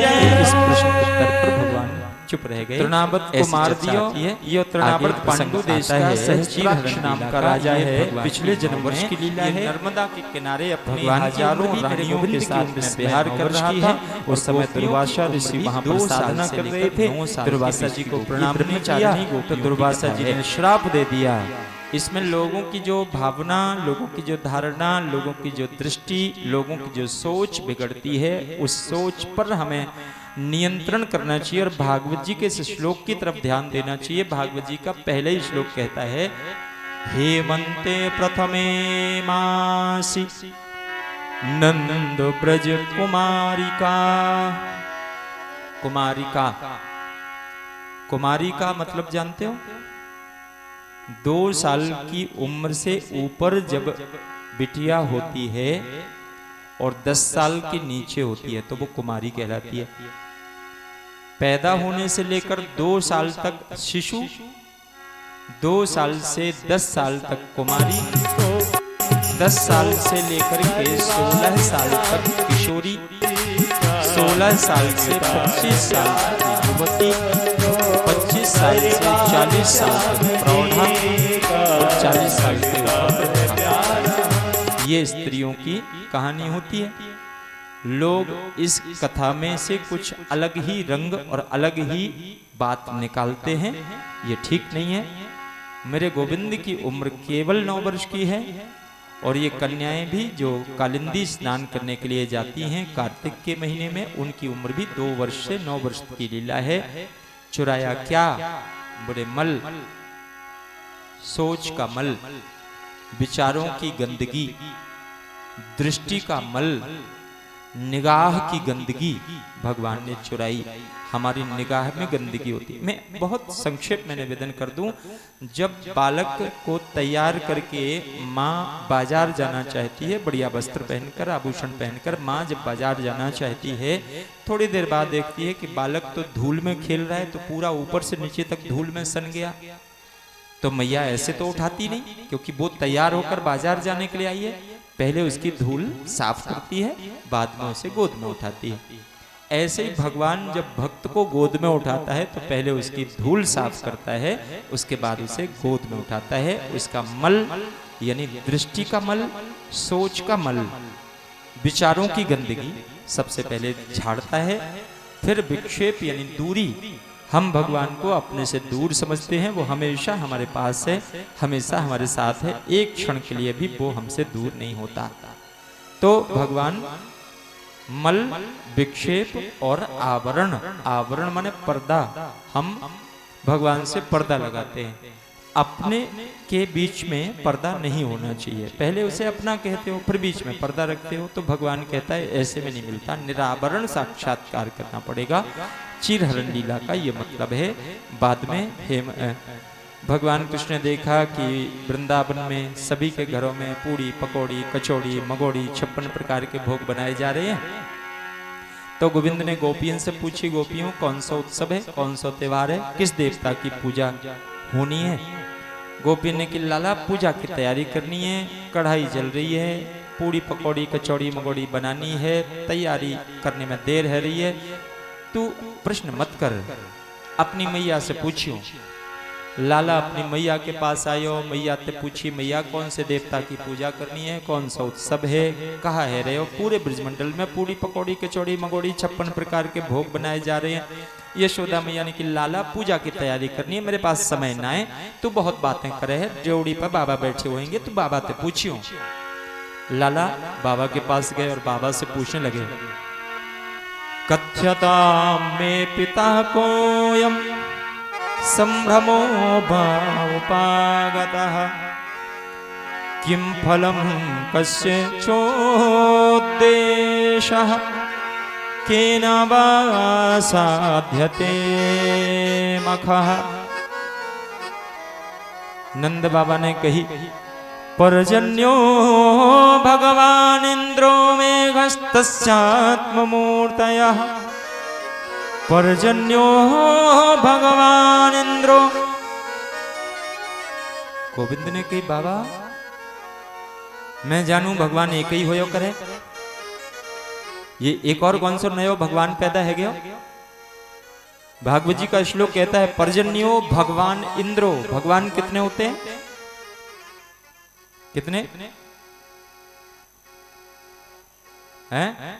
इस प्रश्न उत्तर पर भगवान चुप रह गए। तृणावर्त को मार दियो। ये तृणावर्त पांडु देश का सहचीर नाम का राजा है। पिछले जन्म वर्ष की लीला है। नर्मदा के किनारे अपने हजारों रानियों के साथ में विहार कर रहा था। उस समय दुर्वासा ऋषि वहां पर साधना कर रहे थे। दुर्वासा जी को प्रणाम नहीं किया तो दुर्वासा जी ने श्राप दे दिया। इसमें लोगों की जो भावना, लोगों की जो धारणा, लोगों की जो दृष्टि, लोगों की जो सोच बिगड़ती है, उस सोच पर हमें नियंत्रण करना चाहिए और भागवत जी के इस श्लोक की तरफ ध्यान देना चाहिए। भागवत जी का पहले ही श्लोक कहता है, हेमंते प्रथमे मासी नंद ब्रज कुमारिका। कुमारिका, कुमारिका मतलब जानते हो? 2 साल की उम्र से ऊपर जब बिटिया होती है और 10 साल के नीचे होती है तो वो कुमारी कहलाती है। पैदा होने से लेकर 2 साल तक शिशु, 2 साल से 10 साल तक कुमारी, 10 साल से लेकर के 16 साल तक किशोरी, 16 साल से 25 साल तक युवती, 25 साल से 40 साल तक प्रौढ़ा और 40 साल से ये स्त्रियों की कहानी होती है। लोग इस कथा में से कुछ अलग ही रंग और अलग ही बात निकालते हैं। ये ठीक नहीं है। मेरे गोविंद की उम्र केवल 9 वर्ष की है और ये कन्याएं भी जो कालिंदी स्नान करने के लिए जाती हैं कार्तिक के महीने में, उनकी उम्र भी 2 वर्ष से 9 वर्ष की लीला है। चुराया क्या? बुरे मल, सोच का मल, विचारों की गंदगी, दृष्टि का मल, निगाह की गंदगी भगवान ने चुराई। हमारी निगाह में गंदगी होती है। मैं बहुत संक्षेप में निवेदन कर दूं, जब बालक को तैयार करके माँ बाजार जाना चाहती है, बढ़िया वस्त्र पहनकर, आभूषण पहनकर माँ जब बाजार जाना चाहती है, थोड़ी देर बाद देखती है कि बालक तो धूल में खेल रहा है, तो पूरा ऊपर से नीचे तक धूल में सन गया। तो मैया ऐसे तो उठाती नहीं, क्योंकि वो तैयार होकर बाजार जाने के लिए आई है। पहले उसकी धूल साफ करती है, बाद में उसे गोद में उठाती है। ऐसे ही भगवान जब भक्त को गोद में उठाता है तो पहले उसकी धूल साफ करता है, उसके बाद उसे गोद में उठाता है। उसका मल यानी दृष्टि का मल, सोच का मल, विचारों की गंदगी सबसे पहले झाड़ता है। फिर विक्षेप यानी दूरी, हम भगवान को अपने से दूर समझते हैं, वो हमेशा हमारे पास है, हमेशा हमारे साथ है, एक क्षण के लिए भी वो हमसे दूर नहीं होता। तो भगवान मल, विक्षेप और आवरण, आवरण माने पर्दा, हम भगवान से पर्दा लगाते हैं। अपने के बीच में पर्दा नहीं होना चाहिए, पहले उसे अपना कहते हो फिर बीच में पर्दा रखते हो, तो भगवान कहता है ऐसे में नहीं मिलता, निरावरण साक्षात्कार करना पड़ेगा। चिरहरण लीला का ये मतलब है। बाद में भगवान कृष्ण ने देखा कि वृंदावन में सभी के घरों में पूड़ी, पकौड़ी, कचौड़ी, मगोड़ी 56 प्रकार के भोग बनाए जा रहे हैं। तो गोविंद ने गोपियों से पूछी, गोपियों कौन सा उत्सव है, कौन सा त्योहार है, किस देवता की पूजा होनी है। गोपी ने कि लाला पूजा की तैयारी करनी है, कढ़ाई जल रही है, पूड़ी, पकौड़ी, कचौड़ी, मगोड़ी बनानी है, तैयारी करने में देर है रही है, तू प्रश्न मत कर, अपनी मैया से पूछियो। लाला अपनी मैया के पास आयो, मैया से पूछी, मैया कौन से देवता की पूजा करनी है, कौन सा उत्सव है, कहाँ है रहे हो। पूरे ब्रजमंडल में पूड़ी, पकौड़ी, कचौड़ी, मगोड़ी 56 प्रकार के भोग बनाए जा रहे हैं। यशोदा मैया ने कि लाला पूजा की तैयारी करनी है, मेरे पास समय ना है, तू बहुत बातें करे है, ड्योड़ी पर बाबा बैठे होंगे, तू बाबा से पूछियो। लाला बाबा के पास गए और बाबा से पूछने लगे, कथ्यता में पिता कोयम संभ्रमो भावोपागतः किं फलं कस्य चोद्देशः केन वा साध्यते मखः। नंद बाबा ने कही, पर्जन्यो भगवान इंद्रो मेघस्तस्यात्ममूर्तयः, पर्जन्यो भगवान इंद्रो। गोविंद ने कही, बाबा मैं जानू भगवान एक ही होयो करे, ये एक और कौन सा नयो भगवान पैदा है गयो। भागवत जी का श्लोक कहता है, पर्जन्यो भगवान इंद्रो। भगवान कितने होते हैं, कितने हैं?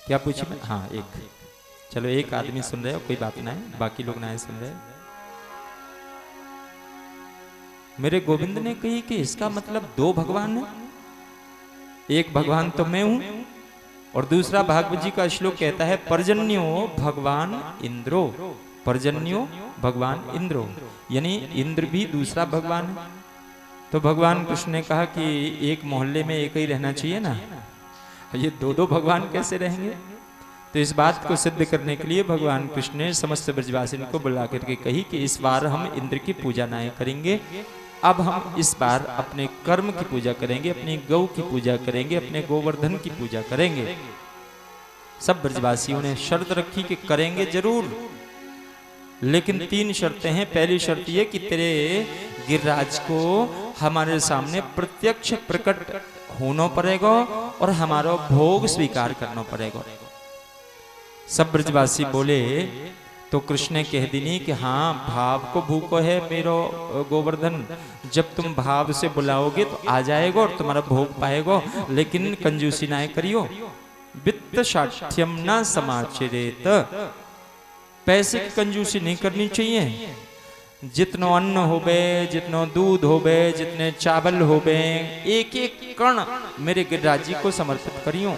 क्या पूछे मैं? हाँ एक, चलो एक आदमी सुन रहे हो, कोई बात ना है, बाकी लोग ना सुन रहे। मेरे गोविंद ने कही कि इसका मतलब दो भगवान है, एक भगवान तो मैं हूं और दूसरा भागवत जी का श्लोक कहता है, पर्जन्यो भगवान इंद्रो, पर्जन्यो भगवान इंद्रो, यानी इंद्र भी दूसरा भगवान है। तो भगवान कृष्ण ने कहा कि एक मोहल्ले में एक ही रहना चाहिए ना, ये दो दो भगवान कैसे रहेंगे। तो इस बात को सिद्ध करने के लिए भगवान कृष्ण ने समस्त ब्रजवासियों को बुला करके कही कि इस बार हम इंद्र की पूजा नहीं करेंगे, अब हम इस बार अपने कर्म की पूजा करेंगे, अपनी गौ की पूजा करेंगे, अपने गोवर्धन की पूजा करेंगे। सब ब्रजवासियों ने शर्त रखी कि करेंगे जरूर, लेकिन 3 शर्तें हैं। पहली शर्त ये कि तेरे गिरिराज को हमारे सामने प्रत्यक्ष प्रकट होना पड़ेगा और हमारा भोग स्वीकार करना पड़ेगा। सब ब्रजवासी बोले, तो कृष्ण ने कह दिनी कि हाँ भाव को भूखो है मेरो गोवर्धन, जब तुम भाव से बुलाओगे तो आ जाएगा और तुम्हारा भोग पाएगा, लेकिन कंजूसी ना करियो। वित्त शाठ्यम न समाचरेत, पैसे की कंजूसी नहीं करनी चाहिए। जितनो अन्न होबे, जितनो दूध होबे, जितने चावल होबे, एक एक कण मेरे गिरिराज जी को समर्पित करियो।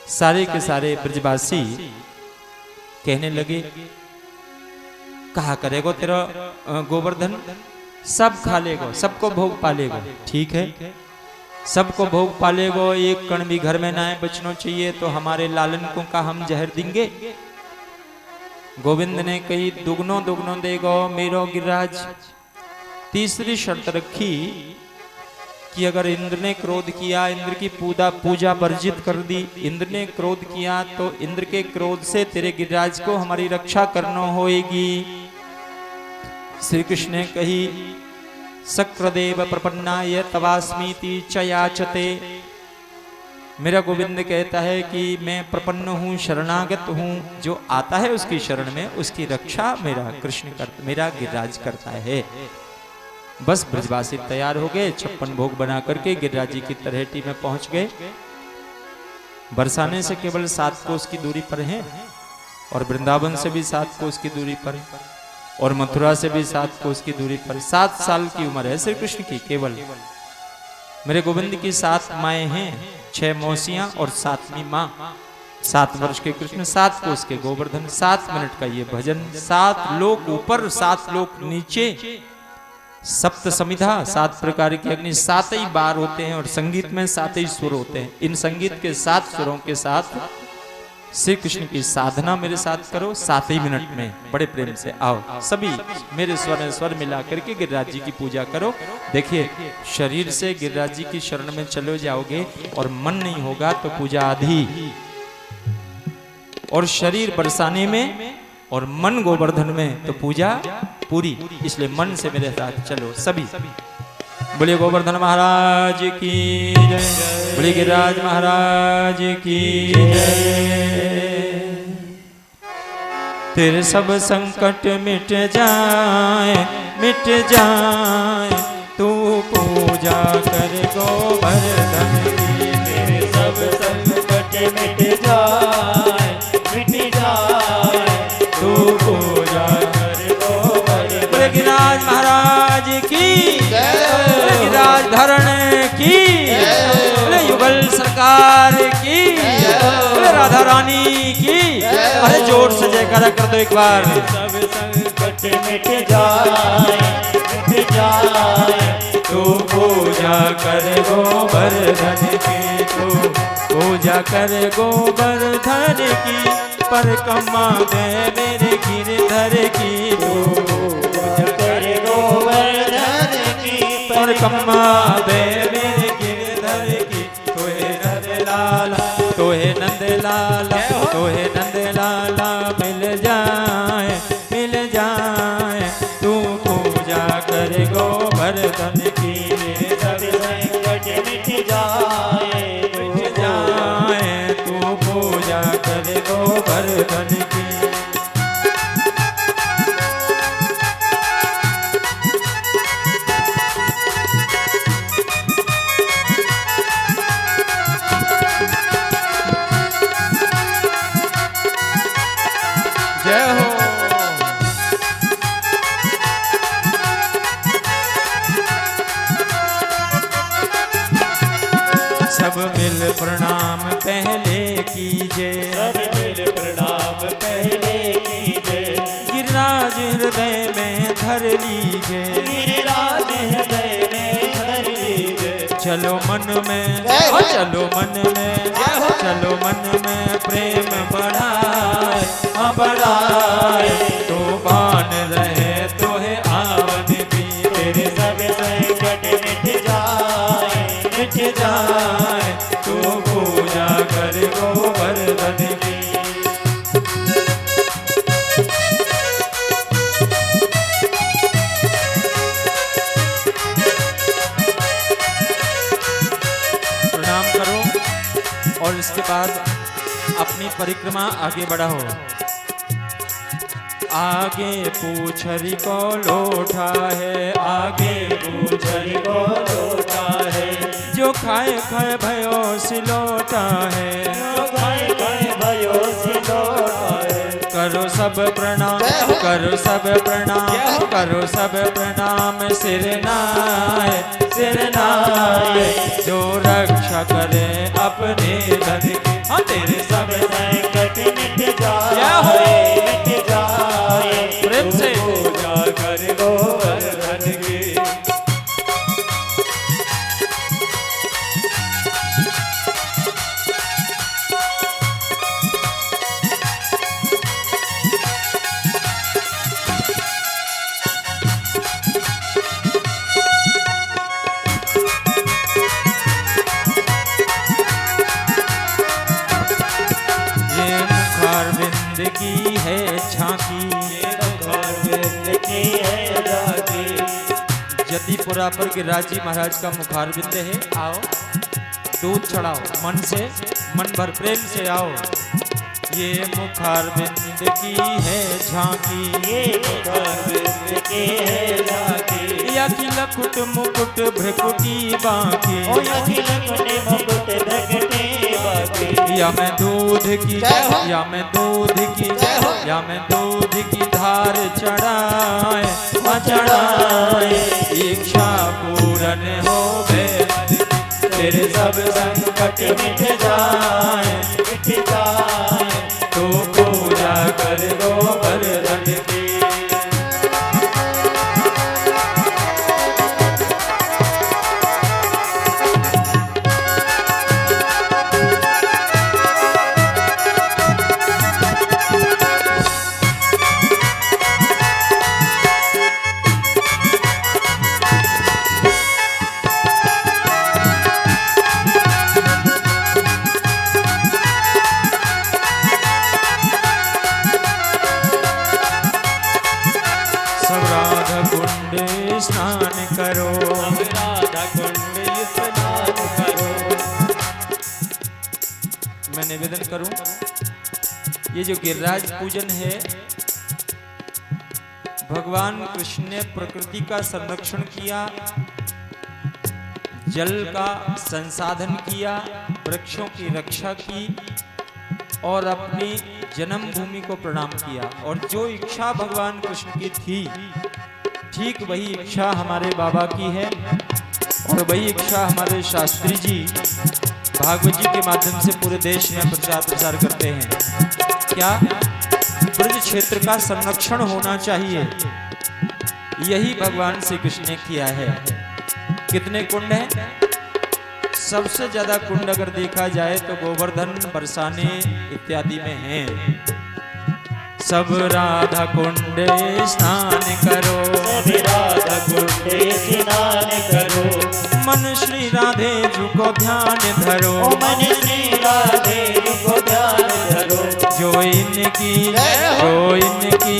सारे के सारे ब्रजवासी कहने लगे, कहा करेगो तेरा गोवर्धन, सब खा लेगो, सबको भोग पालेगो। ठीक है, सबको भोग पालेगो, एक कण भी घर में ना बचना चाहिए, तो हमारे लालन को का हम जहर देंगे। गोविंद ने कही, दुगनो दुगनो देगो मेरो गिरिराज। तीसरी शर्त रखी कि अगर इंद्र ने क्रोध किया, इंद्र की पूजा वर्जित कर दी, इंद्र ने क्रोध किया तो इंद्र के क्रोध से तेरे गिरिराज को हमारी रक्षा करना होएगी। श्री कृष्ण ने कही, सक्रदेव प्रपन्नाय तवास्मीति च याचते। मेरा गोविंद कहता है कि मैं प्रपन्न हूँ, शरणागत हूँ, जो आता है उसकी शरण में उसकी रक्षा मेरा कृष्ण करता, मेरा गिरिराज करता है। बस ब्रजवासी तैयार हो गए, 56 भोग बना करके गिरिराज जी की तरहेटी में पहुंच गए। बरसाने से केवल 7 कोस की दूरी पर हैं और वृंदावन से भी 7 कोस की दूरी पर और मथुरा से भी 7 कोस की दूरी पर। 7 साल की उम्र है श्री कृष्ण की केवल। मेरे गोविंद की 7 माएँ हैं, 6 मौसियां और 7वीं माँ। 7 वर्ष के कृष्ण, 7 कोस के गोवर्धन, 7 मिनट का ये भजन। 7 लोक ऊपर, 7 लोक नीचे, सप्त समिधा, 7 प्रकार की अग्नि, 7 ही बार होते हैं और संगीत में 7 ही सुर होते हैं। इन संगीत के 7 सुरों के साथ श्री कृष्ण की साधना मेरे साथ करो 7 ही मिनट में। बड़े प्रेम से आओ सभी मेरे स्वर मिला करके गिरिराज जी की पूजा करो। देखिए शरीर से गिरिराज जी की शरण में चले जाओगे और मन नहीं होगा तो पूजा आधी, और शरीर बरसाने में और मन गोवर्धन में तो पूजा पूरी। इसलिए मन से मेरे साथ चलो सभी। बोलिए गोवर्धन महाराज की जय, बोलिए गिरिराज महाराज की जय। तेरे सब संकट मिट जाए, मिट जाए, तू पूजा कर गोवर्धन की। तेरे सब संकट मिट जाए, मिट जाए, तू पूजा कर गोवर्धन। बोले गिरिराज महाराज की जय, गिरिराज धरण की बोले युगल सरकार की बोले राधा रानी की। अरे जोर से जयकारा कर दो एक बार। सब संकट मिट जाए, मिट जाए, तू पूजा कर गोवर्धन की, तू पूजा कर गोवर्धन की। परिक्रमा दे मेरे गिरधर की, तू पूजा कर गोवर्धन की। परिक्रमा दे मेरे गिरधर की। तोहे नंद लाला, तोहे नंद लाला, तोहे नंद लाला मिल जाए, मिल जाए, तू पूजा कर गोवर्धन की। सब संकट मिट जाए, मिट जाए, तू पूजा कर गोवर्धन की। जय हो। सब मिल प्रणाम पहले कीजिए, सब मिल प्रणाम पहले कीजिए। गिरिराज हृदय में धर लीजिए। गिरिराज हृदय में धर लीजिए। चलो मन में, चलो मन में, चलो मन में प्रेम बढ़ाए, बढ़ाए, तूफान रहे तो है आवन भी। तेरे सब संकट मिट जाए, मिट जाए, तू पूजा कर गोवर्धन की। प्रणाम करो और इसके बाद अपनी परिक्रमा आगे बढ़ाओ। आगे पूछरी को लोटा है, आगे पूछरी को लोटा है। जो खाए खाए भयो सिलोटा है, जो खाए खाए भयो सिलोटा है। करो सब प्रणाम, करो सब प्रणाम, करो सब प्रणाम सिर नाय, सिर नाय, जो रक्षा करे अपने धन की। हाँ तेरे सब संकट मिट जाए, मिट जाए, प्रेम से पूजा कर गोवर्धन की। की है झांकी, ये मुखारविंद की है झांकी। जतीपुरा पर गिरिराज जी महाराज का मुखारबिंद है। आओ दूध चढ़ाओ, मन से, मन भर प्रेम से आओ। ये मुखारबिंद की है झांकी, ये मुखारबिंद की है झांकी। या कि लखुट मुकुट भ्रकुटी बाकी, ओ या कि लखुट मुकुट भ्रकुटी बाकी। या मैं दूध की, या मैं दूध की, या मैं दूध की धार चढ़ाए, चढ़ाए। इच्छा पूर्ण हो गए, तेरे सब संकट मिट जाए, मिट जाए। तो पूजा कर गोवर्धन की। स्नान करो, राधा कुंड स्नान करो। मैं निवेदन करूं, ये जो गिरिराज पूजन है, भगवान कृष्ण ने प्रकृति का संरक्षण किया, जल का संसाधन किया, वृक्षों की रक्षा की और अपनी जन्मभूमि को प्रणाम किया। और जो इच्छा भगवान कृष्ण की थी, ठीक वही इच्छा हमारे बाबा की है और वही इच्छा हमारे शास्त्री जी भागवत जी के माध्यम से पूरे देश में प्रचार प्रसार करते हैं। क्या? ब्रज क्षेत्र का संरक्षण होना चाहिए, यही भगवान श्री कृष्ण ने किया है। कितने कुंड हैं? सबसे ज्यादा कुंड अगर देखा जाए तो गोवर्धन, बरसाने इत्यादि में हैं। सब राधा कुंड स्नान करो, सब राधा कुंड स्नान करो। मन श्री राधे जी को ध्यान धरो, ओ मन श्री राधे जी को ध्यान धरो। जो इनकी, जो इनकी,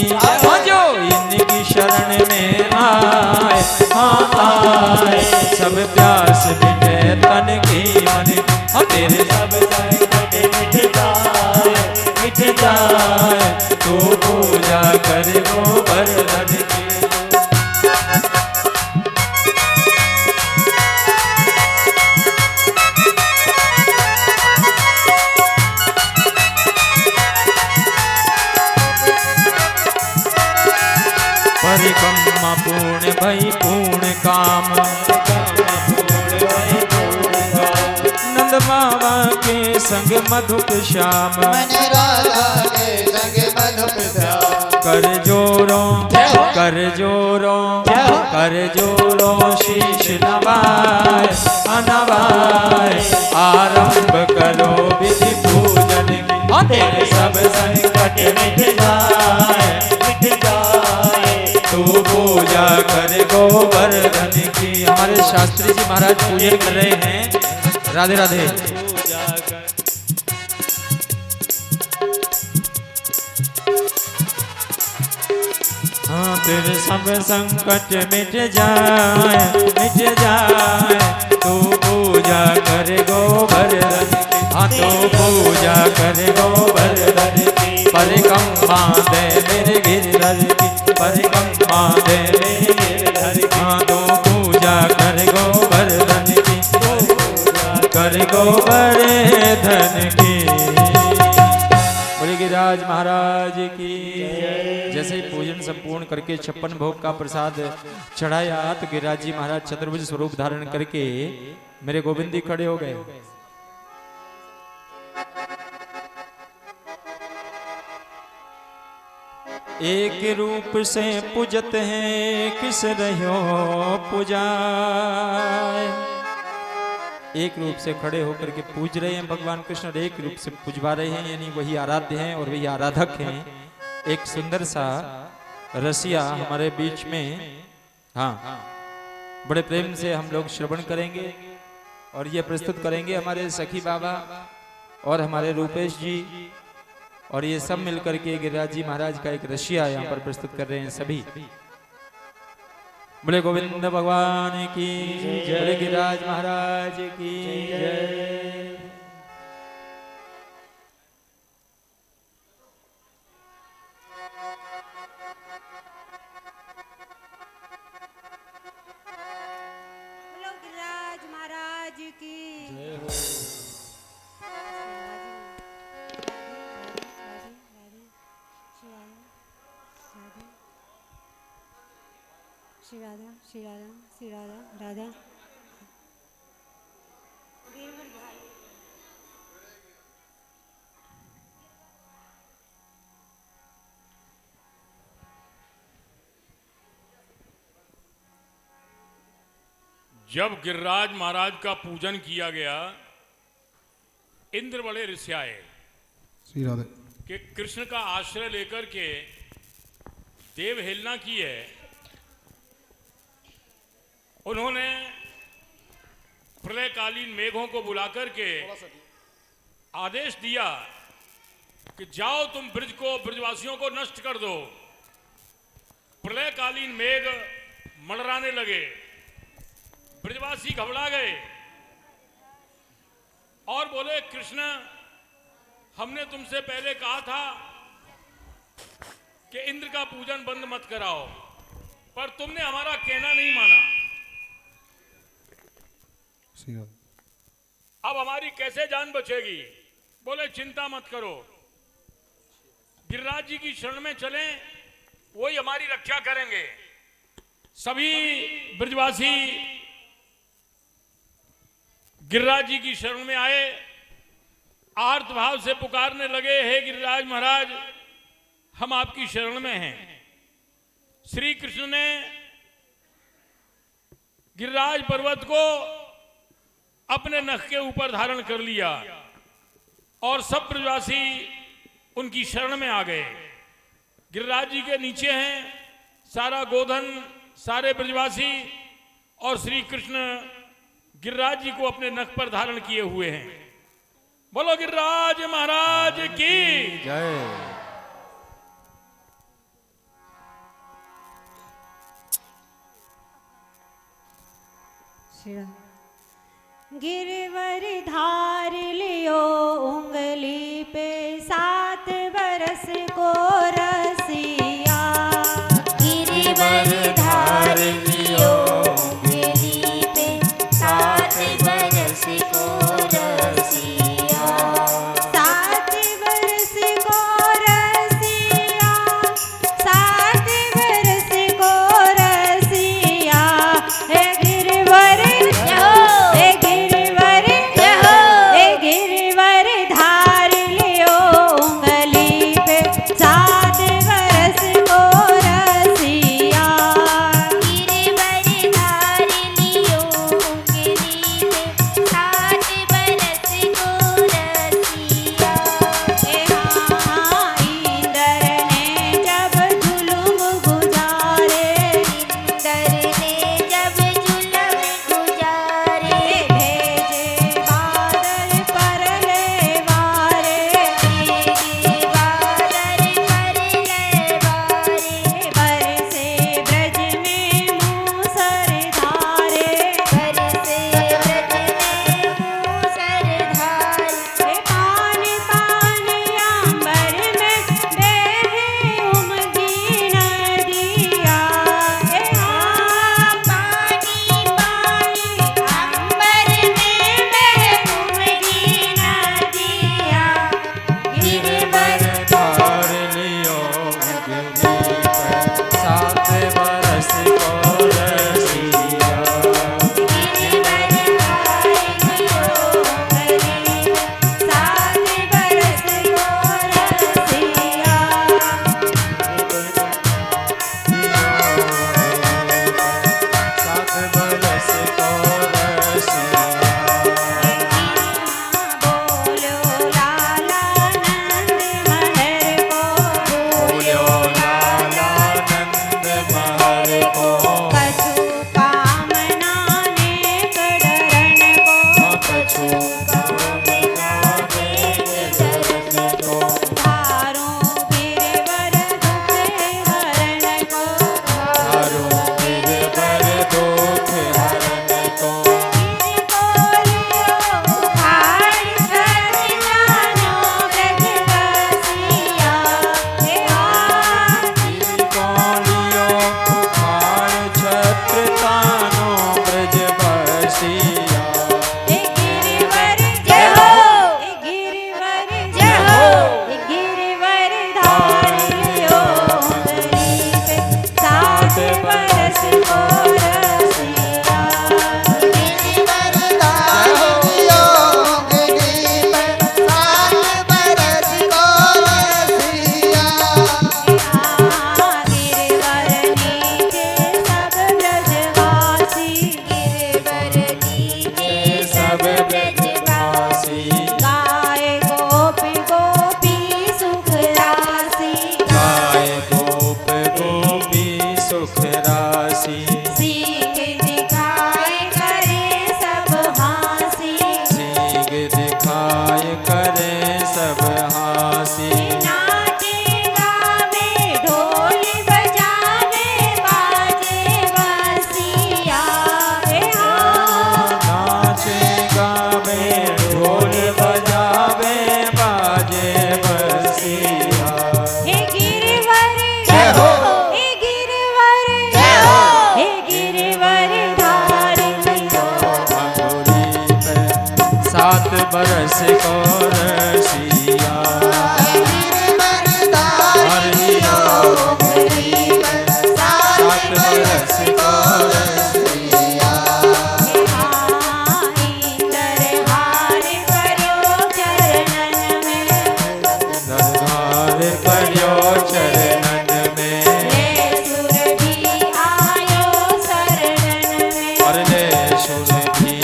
जो इनकी शरण में आए, हाँ आए। सब प्यास मिटे तन की मन की, तेरे सब संकट मिट जाए, मिट जाए। तो पूजा कर गोवर्धन की। परिक्रमा पूर्ण भई पूर्ण काम, नंद बाबा के संग मधुप श्याम। मन राधा के संग मधुप श्याम। कर जोरो, कर जोरो, कर जोरो शीश नवाए, नवाए। आरंभ करो विधि पूजन की, तेरे सब संकट मिट जाए, मिट जाए। तू पूजा कर गोवर्धन की। हमारे शास्त्री जी महाराज पूजन कर रहे हैं। राधे राधे। हाँ, तेरे सब संकट मिट जाए, मिट जाए। तू पूजा कर गोवर्धन की। हाँ, तू पूजा कर गोवर्धन की। परिक्रमा दे मेरे गिरधर की, परिक्रमा दे मेरे गिरधर की। हाँ, तू पूजा कर गोवर्धन की, कर गोवर्धन की। बोले गिरिराज महाराज की। जैसे ही पूजन संपूर्ण करके 56 भोग का प्रसाद चढ़ाया तो गिरिराज जी महाराज चतुर्भुज स्वरूप धारण करके मेरे गोविंदी खड़े हो गए। एक रूप से पूजत हैं किस रहो पूजाए। एक रूप से खड़े होकर के पूज रहे हैं भगवान कृष्ण और एक रूप से पूजवा रहे हैं, यानी वही आराध्य हैं और वही आराधक हैं। एक सुंदर सा रसिया हमारे बीच में, हाँ, बड़े प्रेम से हम लोग श्रवण करेंगे और ये प्रस्तुत करेंगे हमारे सखी बाबा और हमारे रूपेश जी, और ये सब मिलकर के गिरिराज जी महाराज का एक रसिया यहाँ पर प्रस्तुत कर रहे हैं। सभी बोले गोविंद भगवान की जय, बोले गिरिराज महाराज की जय। बोलो गिरिराज महाराज की जय हो। श्री राधा श्री राधा श्री राधा राधा। जब गिरिराज महाराज का पूजन किया गया, इंद्र बड़े ऋषियाए श्री राधे कि कृष्ण का आश्रय लेकर के देव हेलना की है। उन्होंने प्रलयकालीन मेघों को बुलाकर के आदेश दिया कि जाओ तुम ब्रज को, ब्रजवासियों को नष्ट कर दो। प्रलयकालीन मेघ मंडराने लगे, ब्रजवासी घबरा गए और बोले कृष्ण, हमने तुमसे पहले कहा था कि इंद्र का पूजन बंद मत कराओ, पर तुमने हमारा कहना नहीं माना। श्री राधे अब हमारी कैसे जान बचेगी? बोले चिंता मत करो, गिरिराज जी की शरण में चलें, वही हमारी रक्षा करेंगे। सभी ब्रजवासी गिरिराज जी की शरण में आए, आर्त भाव से पुकारने लगे, हे गिरिराज महाराज, हम आपकी शरण में हैं। श्री कृष्ण ने गिरिराज पर्वत को अपने नख के ऊपर धारण कर लिया और सब ब्रजवासी उनकी शरण में आ गए। गिरिराज जी के नीचे हैं सारा गोधन, सारे ब्रजवासी, और श्री कृष्ण गिरिराज जी को अपने नख पर धारण किए हुए हैं। बोलो गिरिराज महाराज की जय। गिरवर धार लियो उंगली पे 7 बरस को रसिया। गिरिवर धार लियो उंगली पे 7 बरस को रसिया। 7 बरस को रसिया, 7 बरस को रसिया। हे गिरवर हे गिरवर हे गिरवर धार को रसिया धार लियो सात बरस को रसिया दरबार करियो चरणन में और ले सुर भी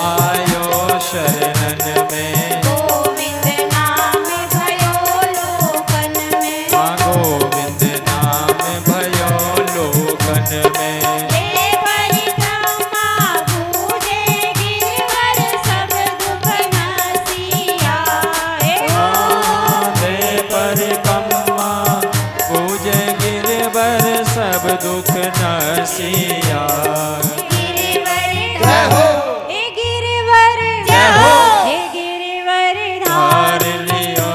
आयो शरणन में गोविंद नाम भयो लोकन में हाँ गोविंद नाम भयो लोकन में हे परिक्रमा पूजे गिरवर सब दुख नसिया दे परिक्रमा पूजे गिरवर सब दुख नसिया जय हो हे गिरवर जय हो हे गिरवर धार लियो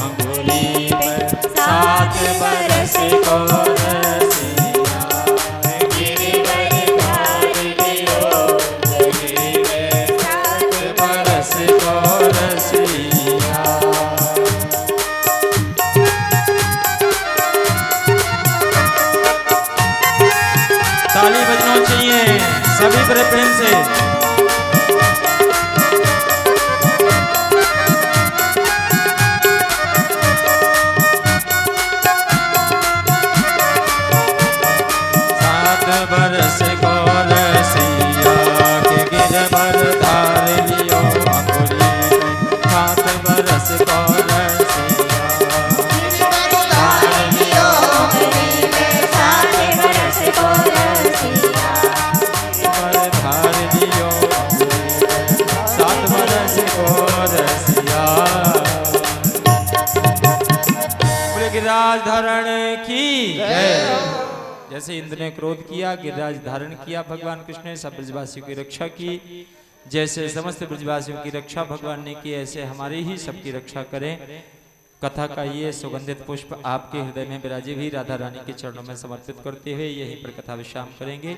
अंगुली पर सात बरस को रसिया गिरवर धार लियो अंगुली में सात बरस को रसिया ताली बजना चाहिए सभी बड़े प्रेम से सात बरस को रसिया के गिरवर धार लियो अंगुली में सात बरस को रसिया धार लियो गिरवर धार लियो सात बरस को रसिया बोले गिरिराज धारण की जय। जैसे इंद्र ने क्रोध किया गिरिराज धारण किया भगवान कृष्ण ने सब ब्रजवासियों की रक्षा की जैसे समस्त ब्रजवासियों की रक्षा भगवान ने की ऐसे हमारी ही सबकी रक्षा करें। कथा का ये सुगंधित पुष्प आपके हृदय में विराजे हुई राधा रानी के चरणों में समर्पित करते हुए यहीं पर कथा विश्राम करेंगे।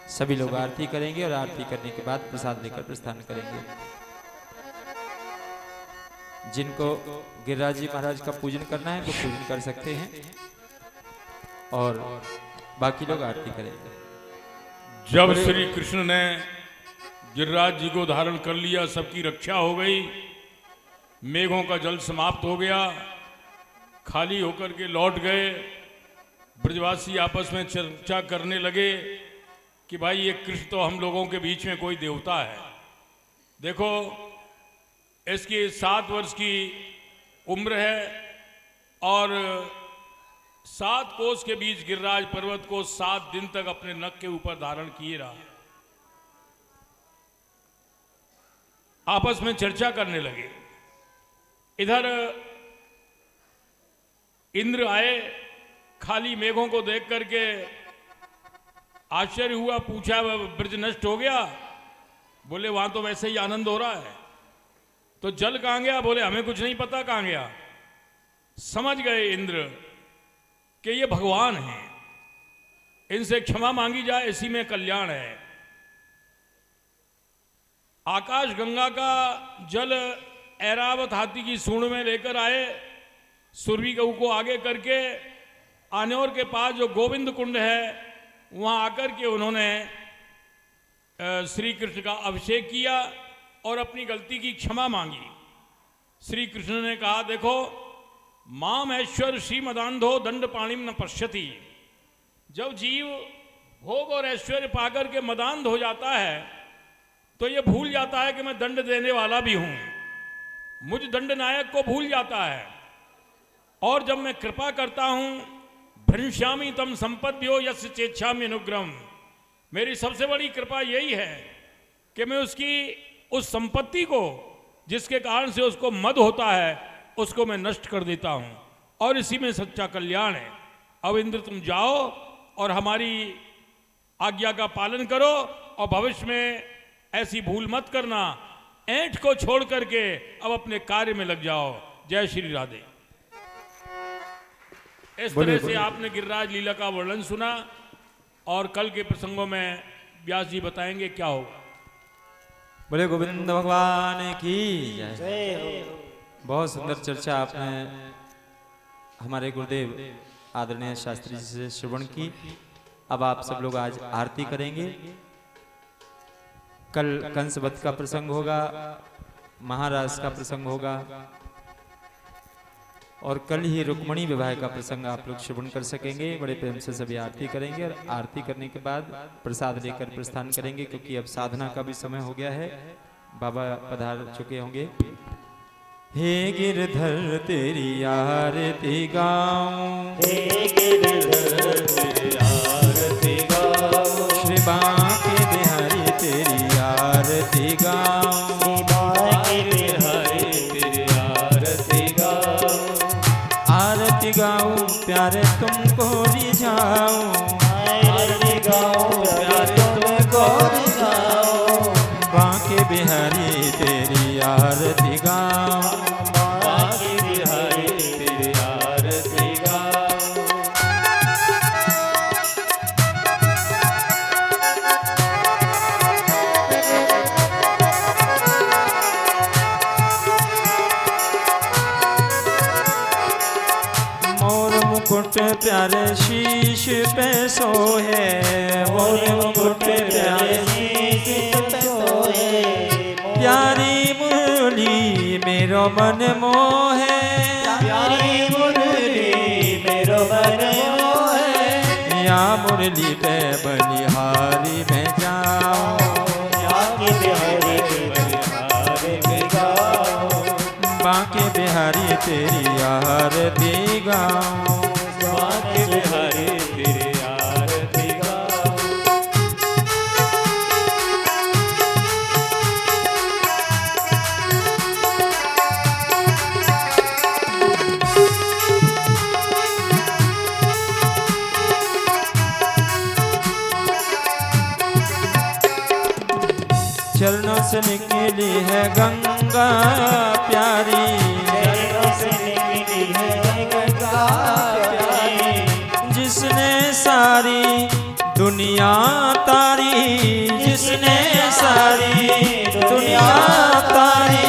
सभी लोग आरती करेंगे और आरती करने के बाद प्रसाद लेकर प्रस्थान करेंगे। जिनको गिरिराज जी महाराज का पूजन करना है वो पूजन कर सकते हैं और बाकी लोग आरती करेंगे। जब श्री कृष्ण ने गिरिराज जी को धारण कर लिया, सबकी रक्षा हो गई, मेघों का जल समाप्त हो गया, खाली होकर के लौट गए। ब्रजवासी आपस में चर्चा करने लगे कि भाई ये कृष्ण तो हम लोगों के बीच में कोई देवता है। देखो इसकी 7 वर्ष की उम्र है और 7 कोस के बीच गिरिराज पर्वत को 7 दिन तक अपने नख के ऊपर धारण किए रहा। आपस में चर्चा करने लगे। इधर इंद्र आए, खाली मेघों को देख करके आश्चर्य हुआ, पूछा ब्रज नष्ट हो गया? बोले वहां तो वैसे ही आनंद हो रहा है। तो जल कहां गया? बोले हमें कुछ नहीं पता कहां गया। समझ गए इंद्र कि ये भगवान हैं, इनसे क्षमा मांगी जाए, इसी में कल्याण है। आकाश गंगा का जल ऐरावत हाथी की सूंड में लेकर आए, सुरभि गऊ को आगे करके आनेर के पास जो गोविंद कुंड है वहां आकर के उन्होंने श्री कृष्ण का अभिषेक किया और अपनी गलती की क्षमा मांगी। श्री कृष्ण ने कहा, देखो माम ऐश्वर श्रीमदांधो दंड पाणिम न पश्यति। जब जीव भोग और ऐश्वर्य पाकर के मदांध हो जाता है तो ये भूल जाता है कि मैं दंड देने वाला भी हूं, मुझ दंड नायक को भूल जाता है। और जब मैं कृपा करता हूं, भ्रंश्यामी तम संपद्यो यस्य चेच्छामि अनुग्रहम, मेरी सबसे बड़ी कृपा यही है कि मैं उसकी उस संपत्ति को जिसके कारण से उसको मद होता है उसको मैं नष्ट कर देता हूं, और इसी में सच्चा कल्याण है। अब इंद्र तुम जाओ और हमारी आज्ञा का पालन करो और भविष्य में ऐसी भूल मत करना। ऐंठ को छोड़ करके अब अपने कार्य में लग जाओ। जय श्री राधे। इस तरह से आपने गिरिराज लीला का वर्णन सुना और कल के प्रसंगों में व्यास जी बताएंगे क्या होगा। बोले गोविंद भगवान की जय। बहुत सुंदर चर्चा आपने हमारे गुरुदेव आदरणीय शास्त्री जी से श्रवण की। अब आप सब लोग आज आरती करेंगे। कल कंस वध का प्रसंग होगा, महाराज का प्रसंग होगा और कल ही रुक्मणी विवाह का प्रसंग आप लोग श्रवण कर सकेंगे। बड़े प्रेम से सभी आरती करेंगे और आरती करने के बाद प्रसाद लेकर प्रस्थान करेंगे, क्योंकि अब साधना का भी समय हो गया है। बाबा पधार चुके होंगे। हे गिरधर तेरी आरती गाऊं, हे गिरधर तेरी आरती गाऊं, श्री बांके बिहारी तेरी आरती गाऊं, श्री बांके बिहारी तेरी आरती गाऊं, आरती गाऊं प्यारे तुमको रिझाऊं, आरती गाऊं प्यारे तुमको रिझाऊं, बांके बिहारी तेरी आरती गाऊं, बांके बिहारी तेरी आरती गाऊं। मोर मुकुट प्यारे शीश पे सोहे, मोर मुकुट प्यारे शीश पे सोए, प्यारी मुरली मेरो मन मोहे, प्यारी मुरली मेरो मन मोहे, या मुरली पे बलिहारी में जाऊं, बांके बिहारी तेरी आरती गाऊं, बांके बिहारी तेरी आरती गाऊं, बांके बिहारी तेरी आरती गाऊं। चरणों से निकली है गंगा प्यारी, चरणों से निकली है गंगा प्यारी, जिसने सारी दुनिया तारी, जिसने सारी दुनिया तारी,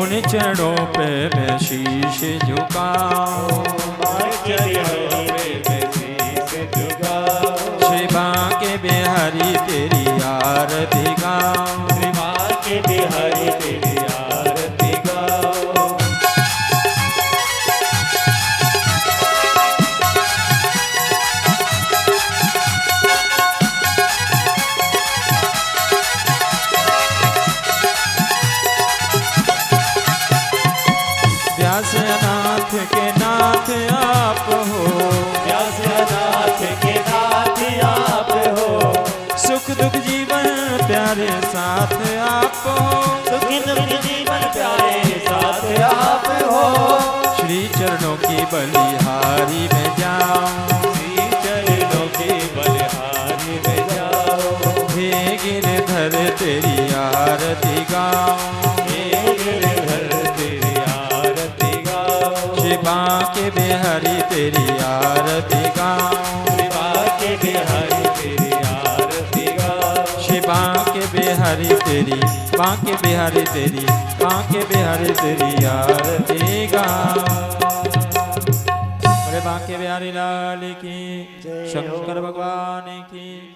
उन चरणों पे मैं शीश झुकाऊं, बांके बिहारी तेरी शीश झुकाऊं, श्री बांके बिहारी तेरी आरती गाऊं, श्री बांके बिहारी तेरी आरती गाऊं। व्यासनाथ के नाथ आप हो, व्यासनाथ के नाथ आप हो, सुख दुख जीवन प्यारे साथ आप हो, सुख दुख जीवन प्यारे साथ आप हो, श्री चरणों की बलिहारी में जाऊं, श्री चरणों के बलिहारी में जाओ, हे गिरधर तेरी आरती गाऊं, हे गिरधर तेरी आरती गाओ, श्री बांके बिहारी तेरी आरती गाऊं, श्री बांके बिहारी तेरी आरती गाओ, श्री बांके बिहारी तेरी, बांके बिहारी तेरी, बांके बिहारी तेरी आरती गाऊं। बोले बांके बिहारी लाल की, शंकर भगवान की।